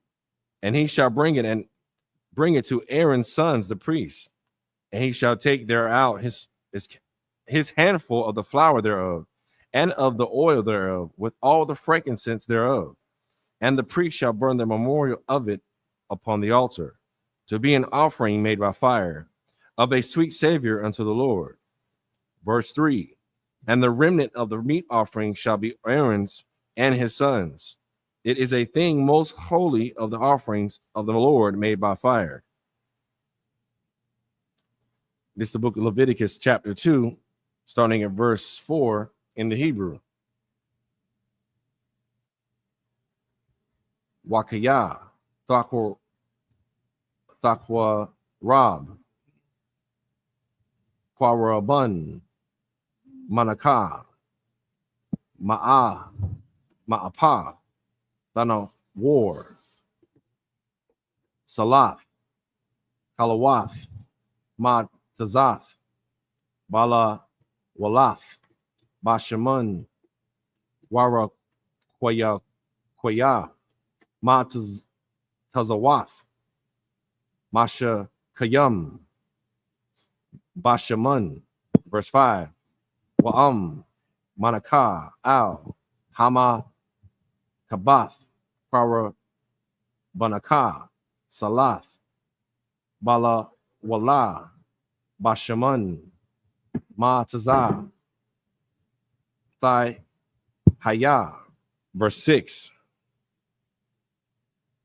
And he shall bring it to Aaron's sons, the priests, and he shall take there out his handful of the flour thereof, and of the oil thereof, with all the frankincense thereof. And the priest shall burn the memorial of it upon the altar, to be an offering made by fire, of a sweet savior unto the Lord. Verse 3. And the remnant of the meat offering shall be Aaron's and his sons. It is a thing most holy of the offerings of the Lord made by fire. This is the book of Leviticus, chapter 2, starting at verse 4 in the Hebrew. Wakaya, Thakwa Rab, Quarabun, Manaka, Ma'apa, Thana War, Salaf, Kalawath, Ma Tazaf, Bala Walaf, Bashamun, Wara Kwaya, Ma Tazawaf, Masha Kayum, Bashamun. Verse 5. Wa'am, Manaka, Al, Hama, Kabath, Para, Banaka, Salath, Bala, Wala, Bashamun, Ma Tazah, Thai, Haya. Verse 6.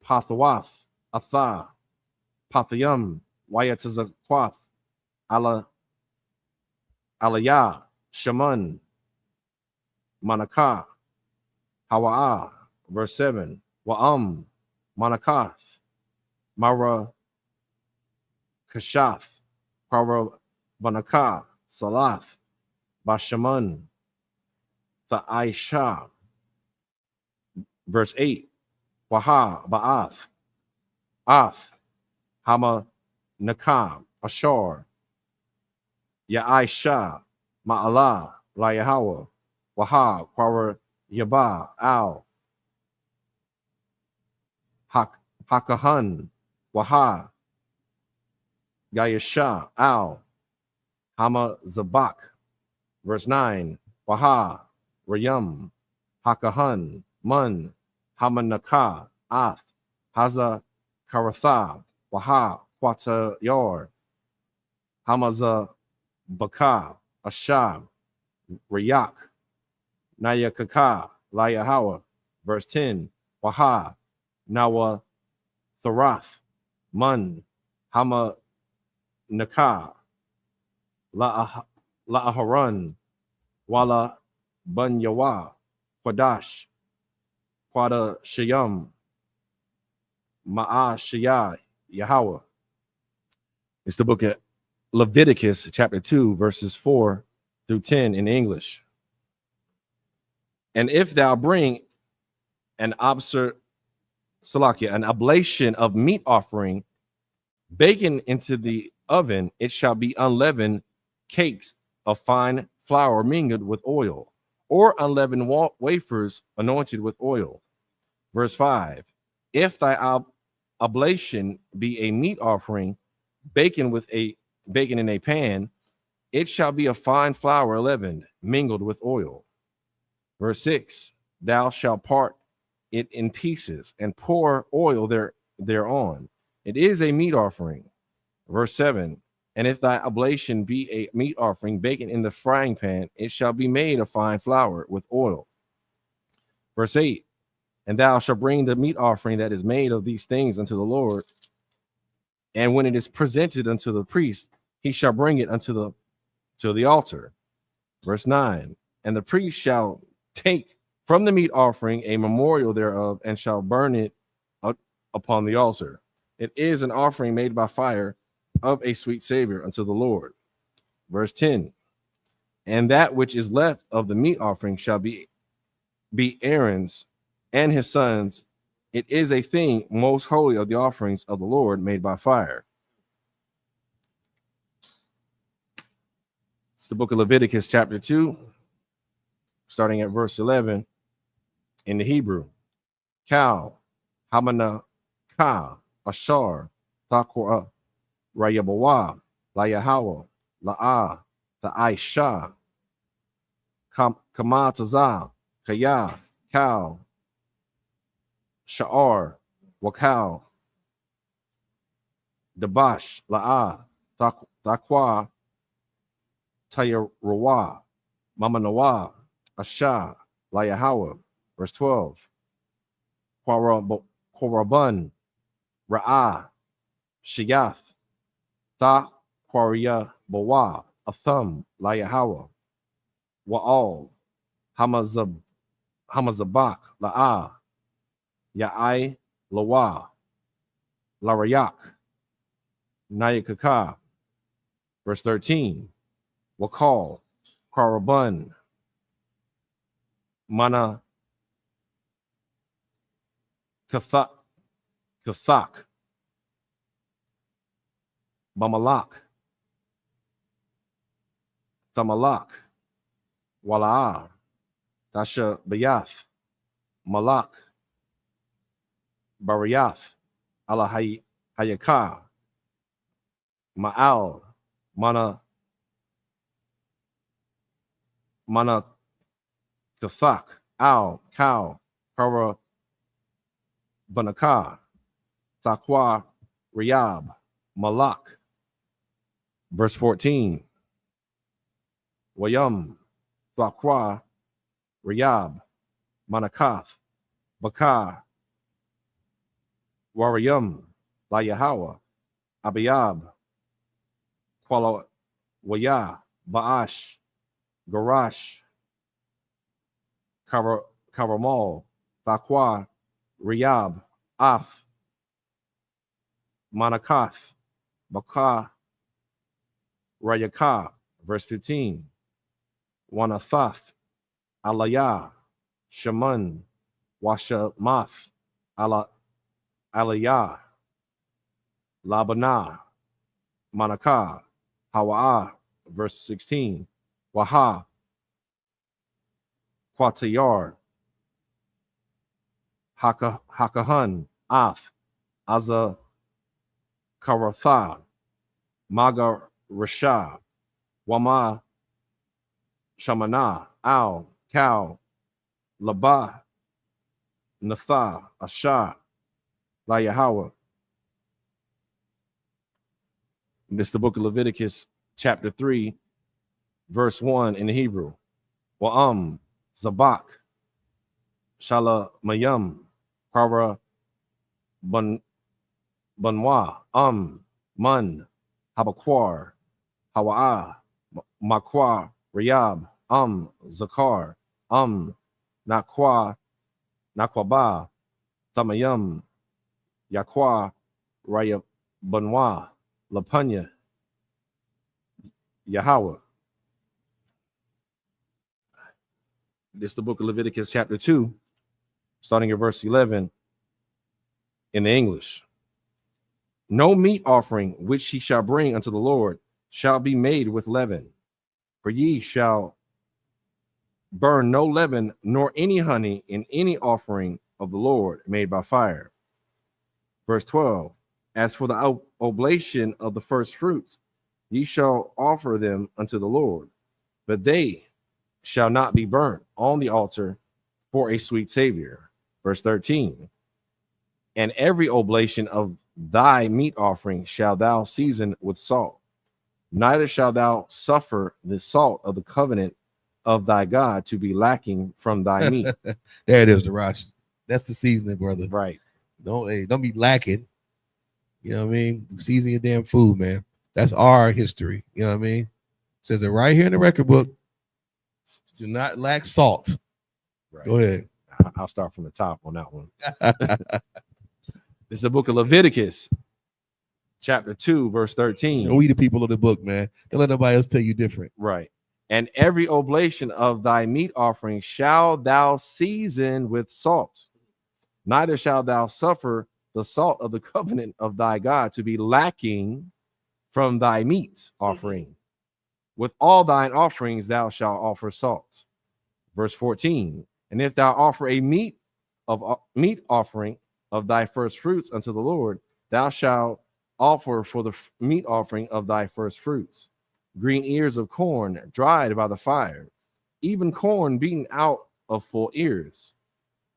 Pathawath, Atha, Pathayum, Wayatazakwath, Alaya, Shaman, Manaka, Hawa'a. Verse 7. Wa'am, Manakath, Mara, Kashath, Para, Banaka, Salath, Bashaman, Tha'aisha. Verse 8. Waha, Ba'ath, Ath, Hama, Nakam, Ashar, Ya'aisha, Ma'ala, Layahawa, Waha, Quara, Yaba, Al, Hakahan, Waha, Yayasha, Al, Hama Zabak. Verse 9. Waha, Rayum, Hakahan, Mun, Hamanaka, Ath, Haza, Karatha, Waha, Quata Yor, Hamaza, Baka, Ashab, Rayak, Nayakaka, Layahawa. Verse 10. Waha, Nawa, Tharath, Mun, Hama, Naka, La'aharan, Wala, Bunyawa, Quadash, Quada Shayam, Ma'a Shaya, Yahweh. It's the book of Leviticus, chapter 2, verses 4 through 10 in English. And if thou bring an oblation of meat offering, bacon into the oven, it shall be unleavened cakes of fine flour mingled with oil, or unleavened wafers anointed with oil. Verse 5, if thy oblation be a meat offering, bacon in a pan, it shall be a fine flour leavened, mingled with oil. Verse 6, thou shalt part it in pieces and pour oil thereon. It is a meat offering. Verse 7, and if thy oblation be a meat offering, bacon in the frying pan, it shall be made of fine flour with oil. Verse 8, and thou shalt bring the meat offering that is made of these things unto the Lord, and when it is presented unto the priest, he shall bring it to the altar. Verse 9, and the priest shall take from the meat offering a memorial thereof, and shall burn it upon the altar. It is an offering made by fire of a sweet savor unto the Lord. Verse 10, and that which is left of the meat offering shall be Aaron's and his sons. It is a thing most holy of the offerings of the Lord made by fire. It's the book of Leviticus chapter 2, starting at verse 11 in the Hebrew. Kal, Hamana, Ka, Ashar, Thakwa, Rayabawa, Layahawa, La'a, the Aisha, Kamataza, Kaya, Kal, Sha'ar, Wakal, Dabash, La'a, Thakwa, Tayarawa, Mamanawa, Asha, Layahawa. Verse 12, Korabun, Ra'ah, Shigath, Tha Kwaria Bawa, Atham, Layahawa, Wa'al, Hamazabak, La'ah, Ya'ai, Lawa, Larayak, Nayakaka. Verse 13, Wakal, Korabun, Mana, Kathak, Bamalak, Thamalak, Wala'ah, Tasha Bayath, Malak, Bariyath, Hayaka, Ma'al, Mana Kathak, Al, Cow, Kara, Banaka, Thakwa, Riyab, Malak. Verse 14, Wayam, Thakwa, Riyab, Manakath, Bakar, Warayam, Layahawa, Abiyab, Kuala Waya, Baash, Garash, Karamal, Thakwa, Riyab, Af, Manakath, Bakar, Rayaka. Verse 15, Wanathath, Alaya, Shaman, Washamath, Aliyah, Labana, Manakah, Hawa'ah. Verse 16, Waha, Quatayar, Hakahan, Af, Aza, Karatha, Maga Rasha, Wama, Shamana, Al, Cal, Labah, Natha, Asha, Layahawa. This is the book of Leviticus, chapter 3, verse 1 in the Hebrew. Wa'am, Zabak, Shala Mayam, Kara Banwa, Man, Habakwar, Hawa'ah, Makwar, Riyab, Zakar, Nakwa, Nakwaba, Tamayam, Yakwa, Raya Banwa, Lapanya, Yahweh. This is the book of Leviticus, chapter 2, starting at verse 11 in the English. No meat offering which ye shall bring unto the Lord shall be made with leaven, for ye shall burn no leaven nor any honey in any offering of the Lord made by fire. Verse 12, as for the oblation of the first fruits, ye shall offer them unto the Lord, but they shall not be burnt on the altar for a sweet savior. Verse 13, and every oblation of thy meat offering shall thou season with salt, neither shalt thou suffer the salt of the covenant of thy God to be lacking from thy meat. There it is, the Rosh. That's the seasoning, brother. Right. Don't be lacking. You know what I mean? Season your damn food, man. That's our history. You know what I mean? It says it right here in the record book. Do not lack salt. Right. Go ahead. I'll start from the top on that one. This is the book of Leviticus, chapter 2, verse 13. We the people of the book, man. Don't let nobody else tell you different. Right. And every oblation of thy meat offering shall thou season with salt, neither shalt thou suffer the salt of the covenant of thy God to be lacking from thy meat offering. With all thine offerings thou shalt offer salt. Verse 14, and if thou offer a meat offering of thy first fruits unto the Lord, thou shalt offer for the meat offering of thy first fruits green ears of corn dried by the fire, even corn beaten out of full ears.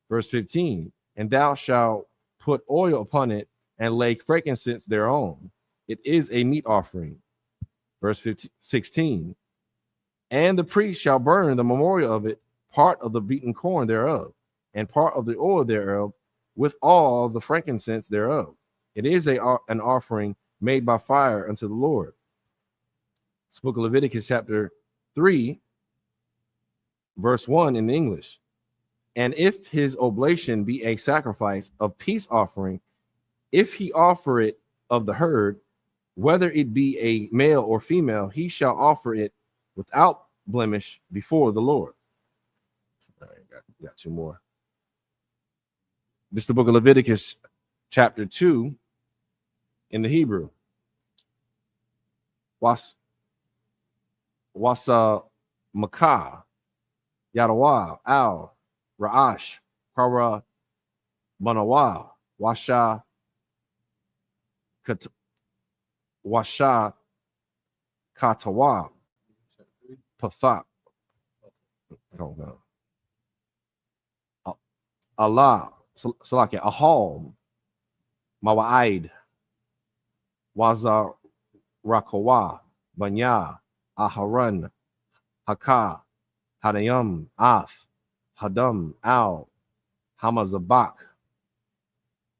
Verse 15, and thou shalt put oil upon it and lay frankincense thereon. It is a meat offering. Verse 16, and the priest shall burn the memorial of it, part of the beaten corn thereof, and part of the oil thereof, with all the frankincense thereof. It is an offering made by fire unto the Lord. It's book of Leviticus, chapter 3, verse 1 in the English. And if his oblation be a sacrifice of peace offering, if he offer it of the herd, whether it be a male or female, he shall offer it without blemish before the Lord. All right, got two more. This is the book of Leviticus, chapter 2, in the Hebrew. Wasa Makah, Yadawa, Al, Ra'ash, Kara, Manawa, Washa, Katawa, Pathak. Oh, no. Allah, Salakia, Ahal, Mawa'id, Wazar Rakawa, Banya, Aharan, Haka, Hadayam, Ath, Hadam, Al, Hamazabak,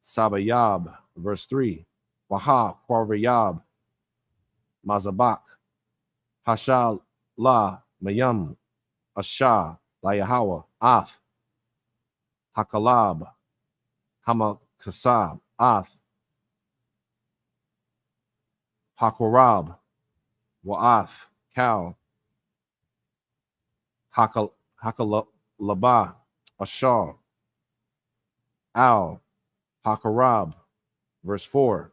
Sabayab, verse 3, Waha, Kwarvayab, Mazabak, Hashal, La, Mayam, Asha, La Yahawa, Ath, Hakalab, Hamakasab, Ath, Hakorab, Wa'ath, Cow, Hakalaba, Ashar, Al, Hakarab, verse 4,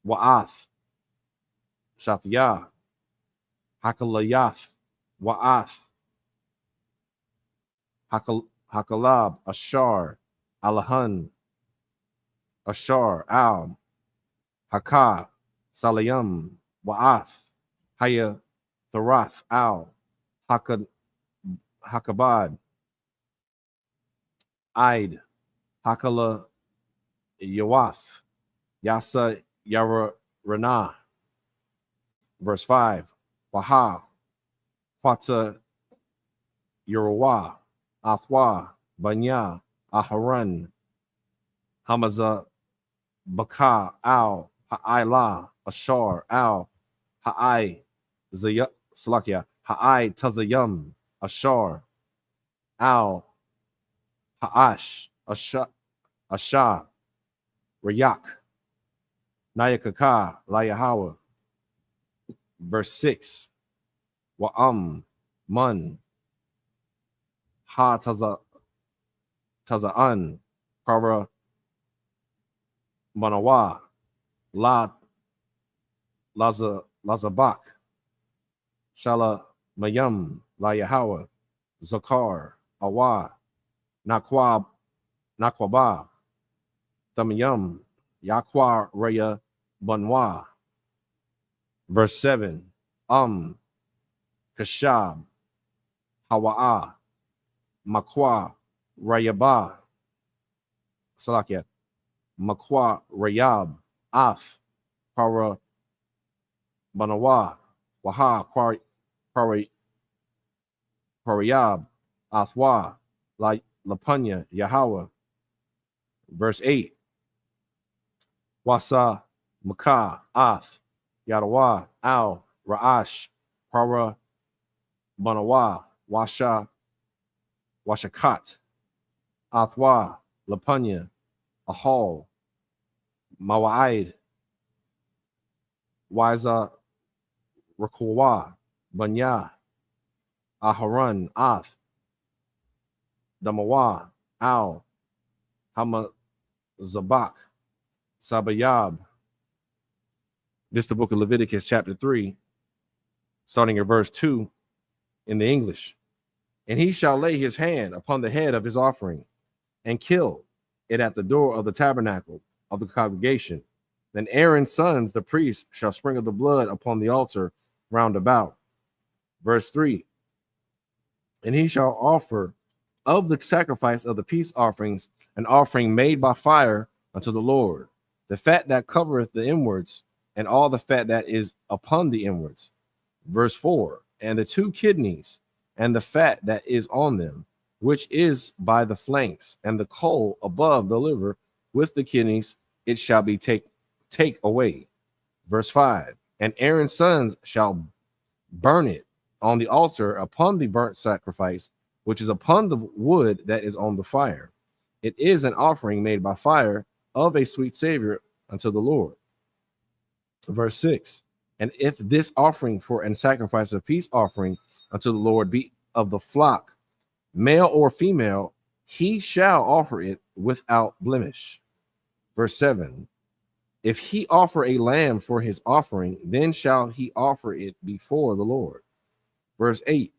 Wa'ath, Shathiyah, Hakalayath, Wa'ath, Hakalab, Ashar, Alahan, Ashar, Al, Hakah, Salayam, Wa'ath, Haya, Tharath, Al, Hakabad, Aid, Hakala, Yawath, Yasa, Yara, Ranah. Verse 5, Waha, Quata, Yurawa, Athwa, Banya, Aharan, Hamaza, Baka, Al, Ha'ila, Ashar, Al, Ha'ai, Salakia, Ha'ai, Tazayam, Ashar, Al, Ha'ash, Asha, Rayak, Nayakaka, Layahawa. Verse 6, Wa'am, Man, Ha Taza'an, Kara Manawa, Lazabak, Shala Mayam, La Yahawa, Zakar, Awa, Nakwaba, Thamyam, Yakwa Raya Banwa. Verse 7, Kashab, Hawa'a, Makwa Rayaba, Salakia, Makwa Rayab, Af, Para Banawa, Waha, Parayab, Athwa, Lapanya, Yahweh. Verse 8, Wasa, Makah, Ath, Yadawa, Al, Ra'ash, Para Banawa, Washakat, Athwa, Lapanya, Ahal, Mawa'id, Wiza, Rakwa, Banya, Aharon, Ath, Damawa, Al, Hamazabak, Sabayab. This is the book of Leviticus, chapter 3, starting at verse 2 in the English. And he shall lay his hand upon the head of his offering and kill it at the door of the tabernacle of the congregation. Then Aaron's sons, the priests, shall sprinkle the blood upon the altar round about. Verse 3, and he shall offer of the sacrifice of the peace offerings an offering made by fire unto the Lord, the fat that covereth the inwards, and all the fat that is upon the inwards. Verse 4, and the 2 kidneys, and the fat that is on them, which is by the flanks, and the caul above the liver with the kidneys, it shall be take away. Verse 5, and Aaron's sons shall burn it on the altar upon the burnt sacrifice, which is upon the wood that is on the fire. It is an offering made by fire of a sweet savor unto the Lord. Verse 6, and if this offering for an sacrifice of peace offering unto the Lord be of the flock, male or female, he shall offer it without blemish. Verse 7, if he offer a lamb for his offering, then shall he offer it before the Lord. Verse 8,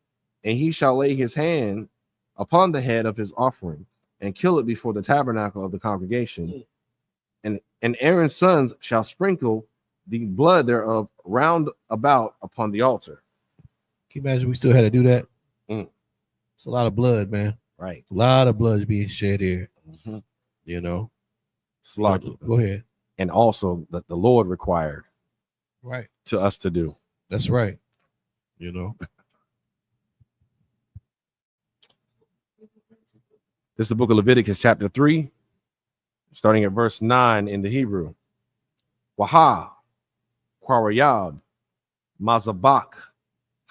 and he shall lay his hand upon the head of his offering and kill it before the tabernacle of the congregation. And Aaron's sons shall sprinkle the blood thereof round about upon the altar. Can you imagine we still had to do that? It's a lot of blood, man. Right. A lot of blood being shed here. Mm-hmm. You know. Sluggy. Go ahead. And also that the Lord required right to us to do. That's right. You know. This is the book of Leviticus, chapter 3, starting at verse 9 in the Hebrew. Waha, Quarayab, Mazabak,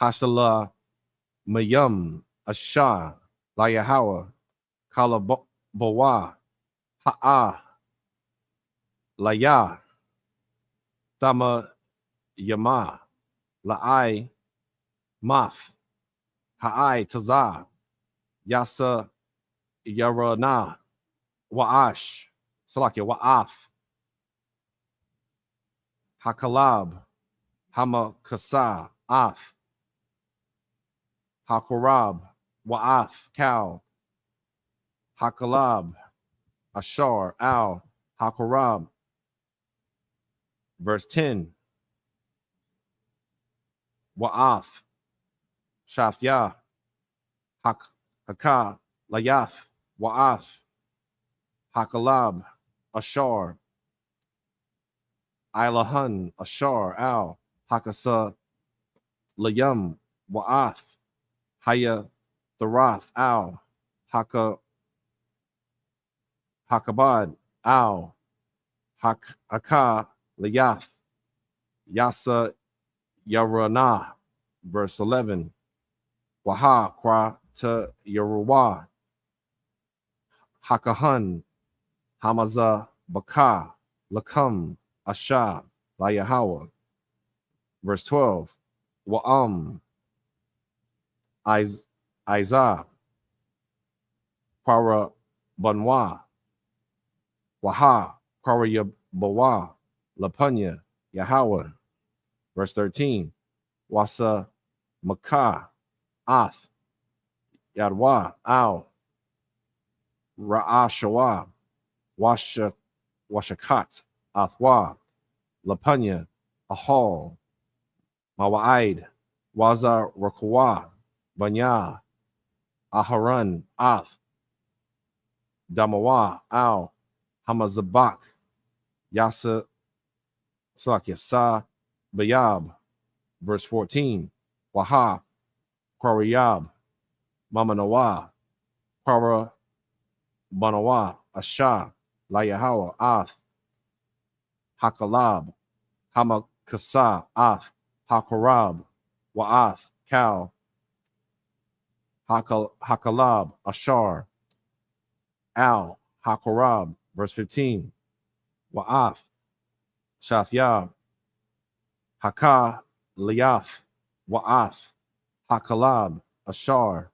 Hashala, Mayum, Ashah, Layahawa, Kalabawa, Ha'a, Laya, Thama Yama, La'ai, Math, Ha'ai Tazah, Yasa Yarana, Wa'ash, Salakia, Wa'af, Hakalab, Hamakasa, Af, Hakorab, Wa'af, Cow, Hakalab, Ashar, Al, Hakorab. Verse 10, Wa'af, Shafya, Haka, Layath, Wa'af, Hakalab, Ashar, Ilahan, Ashar, Al, Hakasa, Layam, Wa'af, Haya, Tharath, Al, Hakabad, Al, Haka, Layath, Yasa, Yarana. Verse 11, Waha, Kwa, Ta, Yaruwa, Hakahan, Hamaza, Baka, Lakam, Asha, Layahawa. Verse 12, Wa'am, Isa, Quara Banwa, Waha, Quara Bawa, Lapunya, Yahweh. Verse 13, Wasa Makah, Ath, Yadwa, Al, Ra'ashawa, Washakat, Athwa, Lapunya, Ahal, Mawa'id, Waza Rakwa, Banya, Aharan, Ath, Damawa, Al, Hamazabak, Yasa, Sa, Bayab. Verse 14, Waha, Qariyab, Mamanawa, Qara Banawa, Asha, Layahawa, Ath, Hakalab, Hamakasa, Ath, Hakarab, Wa'ath, Kal, Hakalab, Ashar, Al, Hakarab. Verse 15, Wa'ath, Shafyab, Haka, Liath, Wa'ath, Hakalab, Ashar,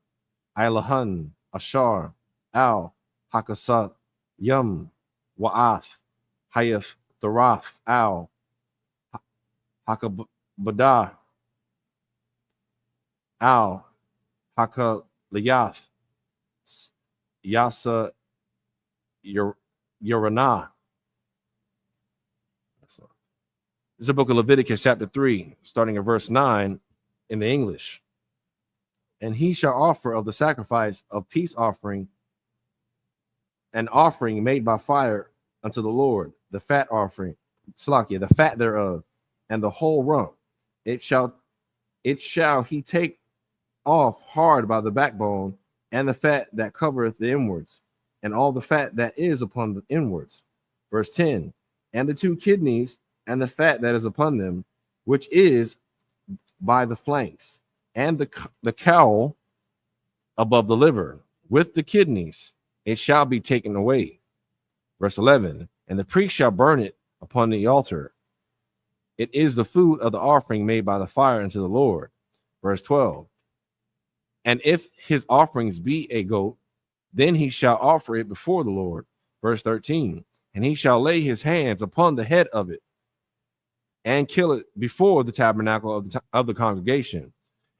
Ilahan, Ashar, Al, Hakasat, Yum, Wa'ath, Hayaf, Tharath, Al, Hakabadah, Al, Hakaliyath, Yasa, Yorana. This is the book of Leviticus, chapter 3, starting at verse 9 in the English. And he shall offer of the sacrifice of peace offering an offering made by fire unto the Lord, the fat offering, Slakia, the fat thereof, and the whole rump. It shall he take off hard by the backbone, and the fat that covereth the inwards, and all the fat that is upon the inwards. Verse 10, and the 2 kidneys, and the fat that is upon them, which is by the flanks, and the cowl above the liver, with the kidneys, it shall be taken away. Verse 11, and the priest shall burn it upon the altar. It is the food of the offering made by the fire unto the Lord. Verse 12, and if his offerings be a goat, then he shall offer it before the Lord. Verse 13, and he shall lay his hands upon the head of it, and kill it before the tabernacle of the congregation.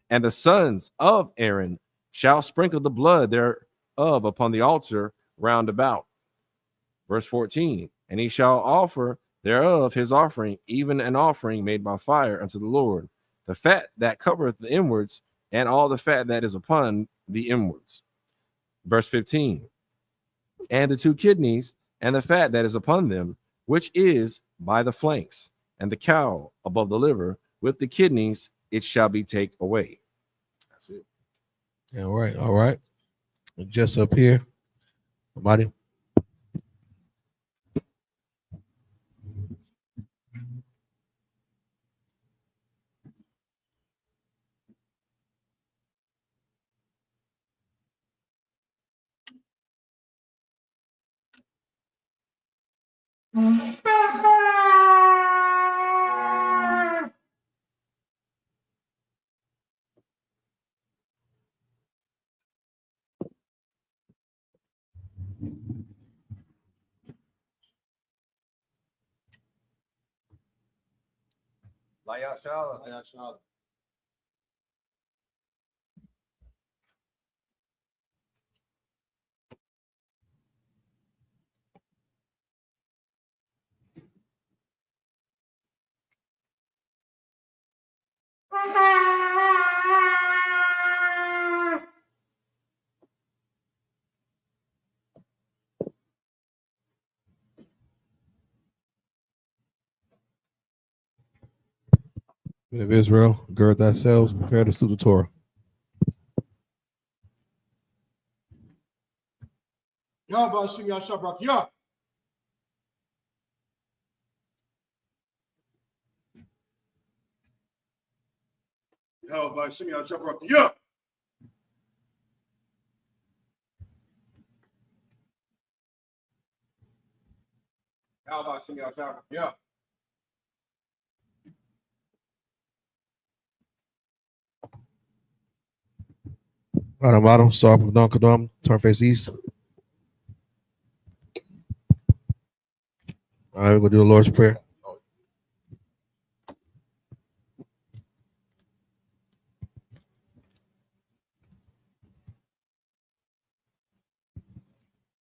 And the sons of Aaron shall sprinkle the blood thereof upon the altar round about. Verse 14, and he shall offer thereof his offering, even an offering made by fire unto the Lord, the fat that covereth the inwards, and all the fat that is upon the inwards. Verse 15, and the 2 kidneys, and the fat that is upon them, which is by the flanks, and the cowl above the liver, with the kidneys, it shall be taken away. That's it. All right, all right. Just up here, somebody. Men of Israel, gird thyselves, prepare to salute the Torah. Yahweh Shem Yashabrak Yah. Yahweh Shem Yashabrak Yah. Yahweh Shem Yashabrak Yah. Bottom, bottom, start from Don Kadam, turn face east. All right, we're going to do the Lord's Prayer.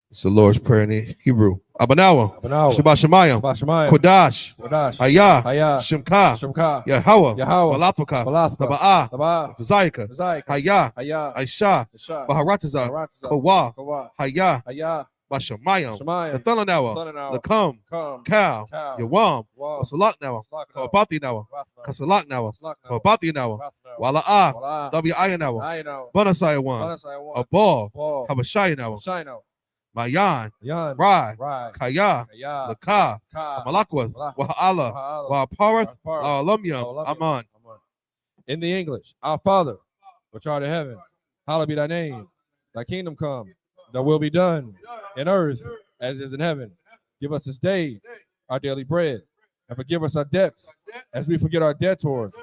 It's the Lord's Prayer in Hebrew. Abanawa, Shabbat Shemayim, Kodash, Hayah, Shemka, Yahweh, Malatwaka, Taba'ah, Zayika, Hayah, Aisha, Baharataza, Kawa, Hayah, Bashamayim, Nathanawa, Lakam, Kal, Yawam, Wasalak Nawa, Kabati Nawa, Kasalak Nawa, Kabati Nawa, Wala'ah, W.I. Nawa, Banasai one, Abal, Habashai Nawa, Mayan, Rai, Kaya, Laka, Malakwath, Wa'ala, Wa'aparath, La'alamya, Aman. In the English, our Father, which art in heaven, hallowed be thy name. Thy kingdom come, thy will be done in earth as it is in heaven. Give us this day our daily bread, and forgive us our debts as we forget our debtors.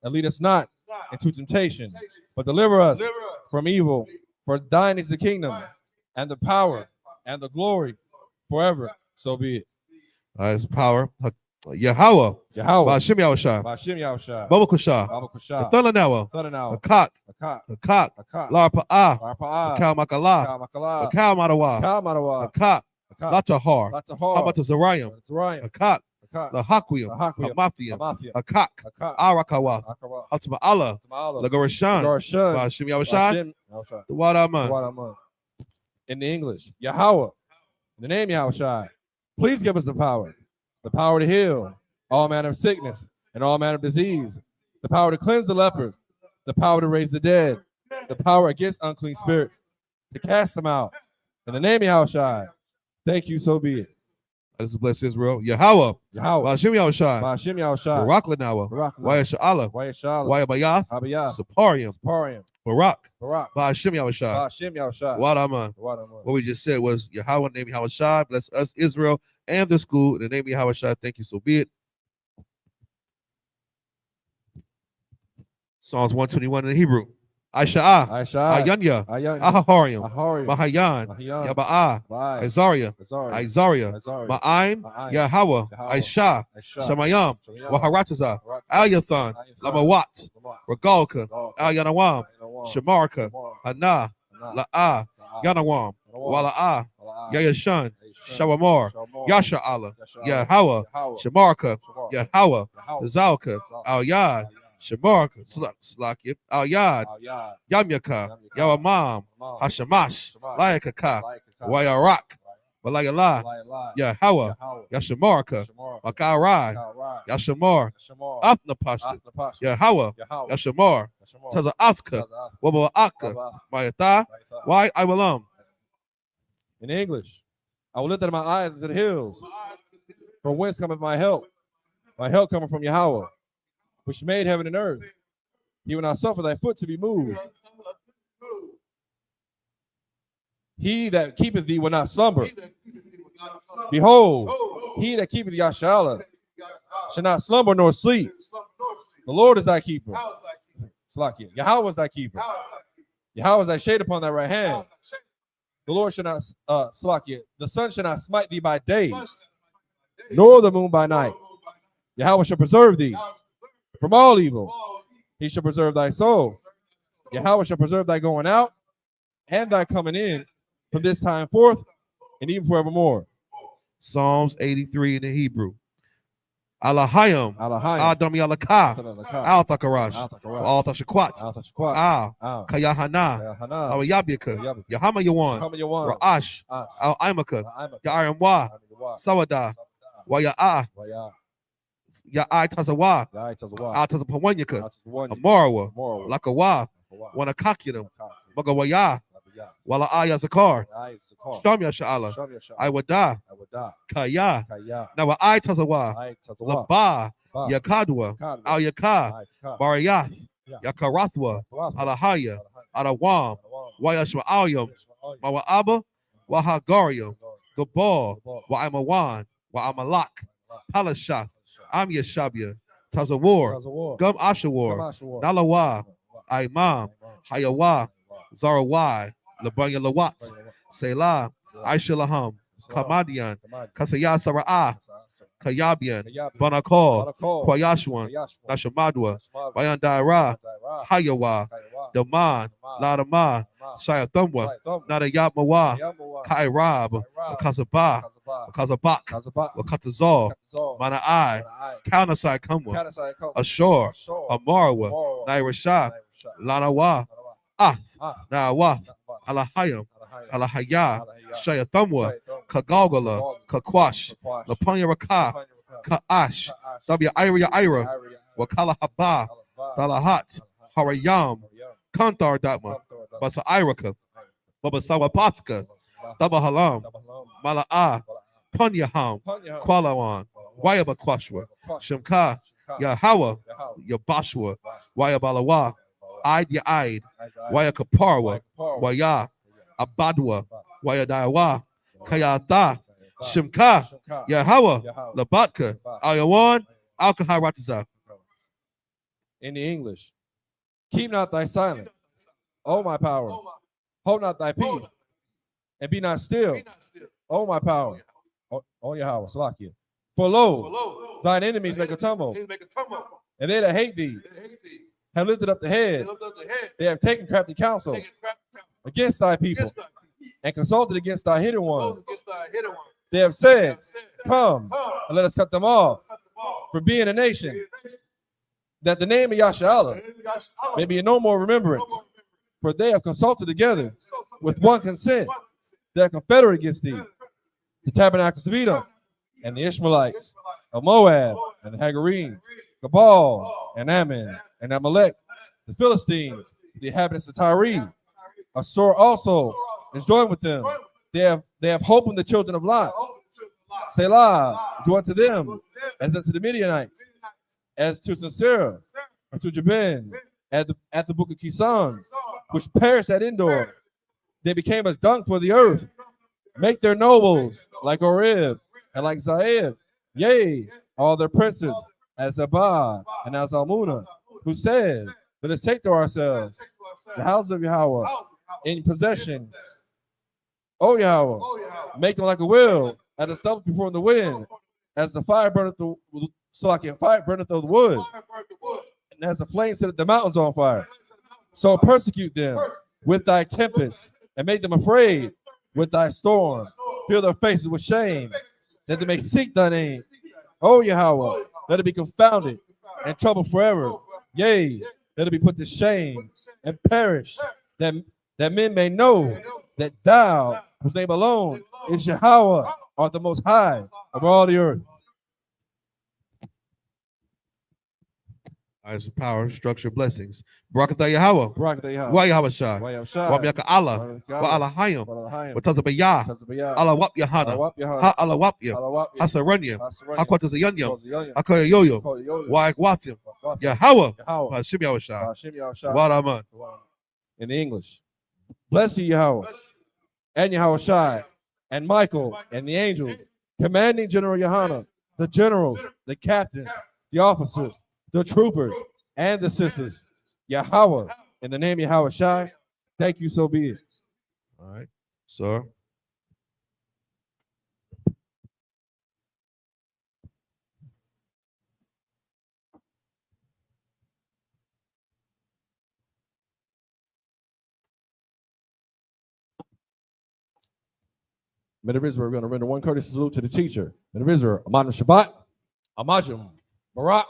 And lead us not into temptation, but deliver us from evil. For thine is the kingdom, and the power, and the glory forever. So be it. It's power. Yahweh. Ba'ashem Yahushua. Babakusha. Nathanawa. Akak. Larpa'ah. Akal Makala. Akal Madawa. Akak. Latahar. Hamata Zarayim. Akak. Lahakwim. Hamathiam. Akak. Arakawath. Atma'ala. Lagarashan. Ba'ashem Yahushua. The Wadaman. In the English, Yahweh, in the name Yahushua, please give us the power to heal all manner of sickness and all manner of disease, the power to cleanse the lepers, the power to raise the dead, the power against unclean spirits, to cast them out. In the name Yahushua, thank you, so be it. This is bless Israel. Yahweh. Ba'ashem Yahushua. Barak Lanawa. Wayasha'ala. Wayabayath. Saparium. Barak. Ba'ashem Yahushua. Wadaman. What we just said was Yahweh, name Yahushua. Bless us, Israel, and the school. In the name of Yahushua, thank you, so be it. Psalms 121 in Hebrew. Aisha'ah, Ayanya, Ahaharium, Mahayan, Yaba'ah, Isaiah, Ma'aim, Yahweh, Aisha, Shamayam, Waharataza, Alyathan, Lamawat, Regalka, Alyanawam, Shamarka, Hana, La'ah, Yanawam, Wala'ah, Yayashan, Shawamar, Yasha'ala, Yahweh, Shamarka, Yahweh, Zalka, Al-Yad, Shamarka, Slakia, Al-Yad, Yamyaka, Yawamam, Hashamash, Layakaka, Wayarak, Walayala, Yahweh, Yashamarka, Makarai, Yashamar, Athnapashta, Yahweh, Yashamar, Taza Afka, Wabaka, Mayata, Why I will In English, I will lift up my eyes into the hills. From whence cometh my help? My help cometh from Yahweh, which made heaven and earth. He will not suffer thy foot to be moved. He that keepeth thee will not slumber. Behold, he that keepeth Yashala shall not slumber nor sleep. The Lord is thy keeper. Slakia. Yahweh is thy keeper. Yahweh is thy shade upon thy right hand. The Lord shall not Slakia. The sun shall not smite thee by day, nor the moon by night. Yahweh shall preserve thee from all evil. He shall preserve thy soul. Yahweh shall preserve thy going out and thy coming in from this time forth and even forevermore. Psalms 83 in the Hebrew. Alahayim, Adam Yalaka, Al Thakarash, Al Thashakwat, Al Kayahana, Al Yabika, Yahama Yawan, Ra'ash, Al Imaka, Ya'arimwa, Sawada, Waya'ah, Ya'ai Tazawa, Al Tazapawanyaka, Amarawa, Lakawa, Wanakakinam, Magawaya, Wala'aya Zakar, Shamya Sha'ala, Iwada, Kaya, Nawa'ai Tazawa, Laba, Yakadwa, Al Yaka, Barayath, Yakarathwa, Alahaya, Alawam, Wayashma'alyam, Mawa'aba, Wahagarium, Gabal, Wa'amawan, Wa'amalak, Palashath, Am Yashabya, Tazawar, Gum Ashawar, Nalawa, Imam, Hayawa, Zarawai, Labanya Lawat, Selah, Aishalaham, Kamadian, Kasaya Sara'ah, Kayabian, Kayabi, Banakol, Banakol, Kwayashwan, Yashua, Nashamadwa, Nashmavi, Bayandaira, Daira, Hayawa, Kaiwa, Daman, Ladama, Shayathumwa, Saithumwa, Nadayamawa, Yamawa, Kairab, Kairab, Wakazaba, Kazaba, Wakazabak, Kazaba, Wakatazal, Katzal, Manai, Manai, Kaunasai Kumwa, Kanasai Koma, Ashore, Ashore, Amarwa, Amorwa, Nairasha, Nairasha, Lanawa, Narawa, Ath, Ah, Nawath, Narawa, Alahayam, Alahaya, Alahaya, Alahaya, Shayathumwa, Saithumwa, Kagalgala, Kagalgala, Kakwash, Kakwash, Lapanyaraka, Lapanyaraka, Kaash, Kaash, W Ira Ira, Ira, Wakala Haba, Alaba, Talahat, Alahats, Harayam, Maryam, Kantar Datma, Kamtor, Basa Iraka, Baba Sawapathka, Sabbath, Daba Halam, Dabalam, Mala'a, Bala, Punyaham, Panya, Kwalawan, Wayaba Kwashwa, Shemka, Yahawa, Yabashwa, Wayabalawa, Id Yaid, Wayakaparwa, Waya, Abadwa, Wayadawa, Kayata, Shemka, Yahawa, Labatka, Ayawan, Alkaharatiza. in the English, keep not thy silence, O my power, hold not thy peace, and be not still, O my power, O Yahweh, Salakia. For lo, thine enemies make a tumult, and they that hate thee have lifted up the head. They have taken crafty counsel against thy people and consulted against thy hidden one. They have said, come and let us cut them off for being a nation, that the name of Yasha may be in no more remembrance. For they have consulted together with one consent. They are confederate against thee, the tabernacles of Edom, and the Ishmaelites of Moab, and the Hagarenes, Gabal, and Ammon, and Amalek, the Philistines, the inhabitants of Tyre. Assur also is joined with them. They have hope in the children of Lot. Selah, do unto them as unto the Midianites, as to Sisera, or to Jabin, at the book of Kisan, which perished at Endor. They became as dung for the earth. Make their nobles like Oreb and like Zaeb, yea, all their princes as Abba and as Almuna, who said, let us take to ourselves the house of Yahweh in possession. O Yahweh, make them like a will, as the stuff before the wind, as the fire burneth the fire burneth the wood, and as the flame setteth the mountains on fire. So persecute them with thy tempest, and make them afraid with thy storm. Fill their faces with shame, that they may seek thy name. O Yahweh, let it be confounded and troubled forever. Yea, let it be put to shame and perish, that men may know that thou, whose name alone is Yahweh, art the most high of all the earth. Eyes of power, structure, blessings. Barakatah Yahweh. Barakatah Yahweh. Wa Yahweh Shai. Wa Yahweh Shai. Wa Miaka Allah. Wa Wa Alahayim. Alahayim. Wa Tazabayah. Tazabayah. Allah Wap Yahana. Allah Wap Yahana. Ha Allah Wap Yah. Allah Wap Yah. Hasaranyam. Hasaranyam. Hakwatazayanyam. Kozayanyam. Hakoyoyo. Koyoyo. Wa Ikwathim. Wap Yahweh. Yahweh. Hashim Yahweh Shai. Hashem Yahweh Shai. Wa Raman. In the English, bless ye Yahweh and Yahweh Shai and Michael and the angels, commanding General Yohana, the generals, the captains, the officers, the troopers, and the sisters. Yahweh, in the name of Yahweh Shai, thank you, so be it. All right, sir. Men of Israel, we're going to render one courteous salute to the teacher. Men of Israel, Amadam Shabbat, Amajim, Barak,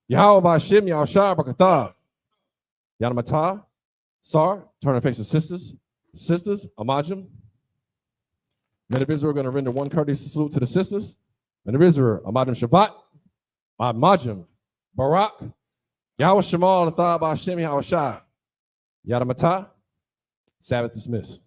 Yahweh Ba'Shem, Yahweh Shai, Barakatah, Yanamata, Sar, turn and face the sisters, Amajim. Men of Israel, we're going to render one courteous salute to the sisters. Men of Israel, Amadam Shabbat, Amajim, Barak, Yahweh Shemal, Ba'Shem, Yahweh Shai, Yanamata, Sabbath dismissed.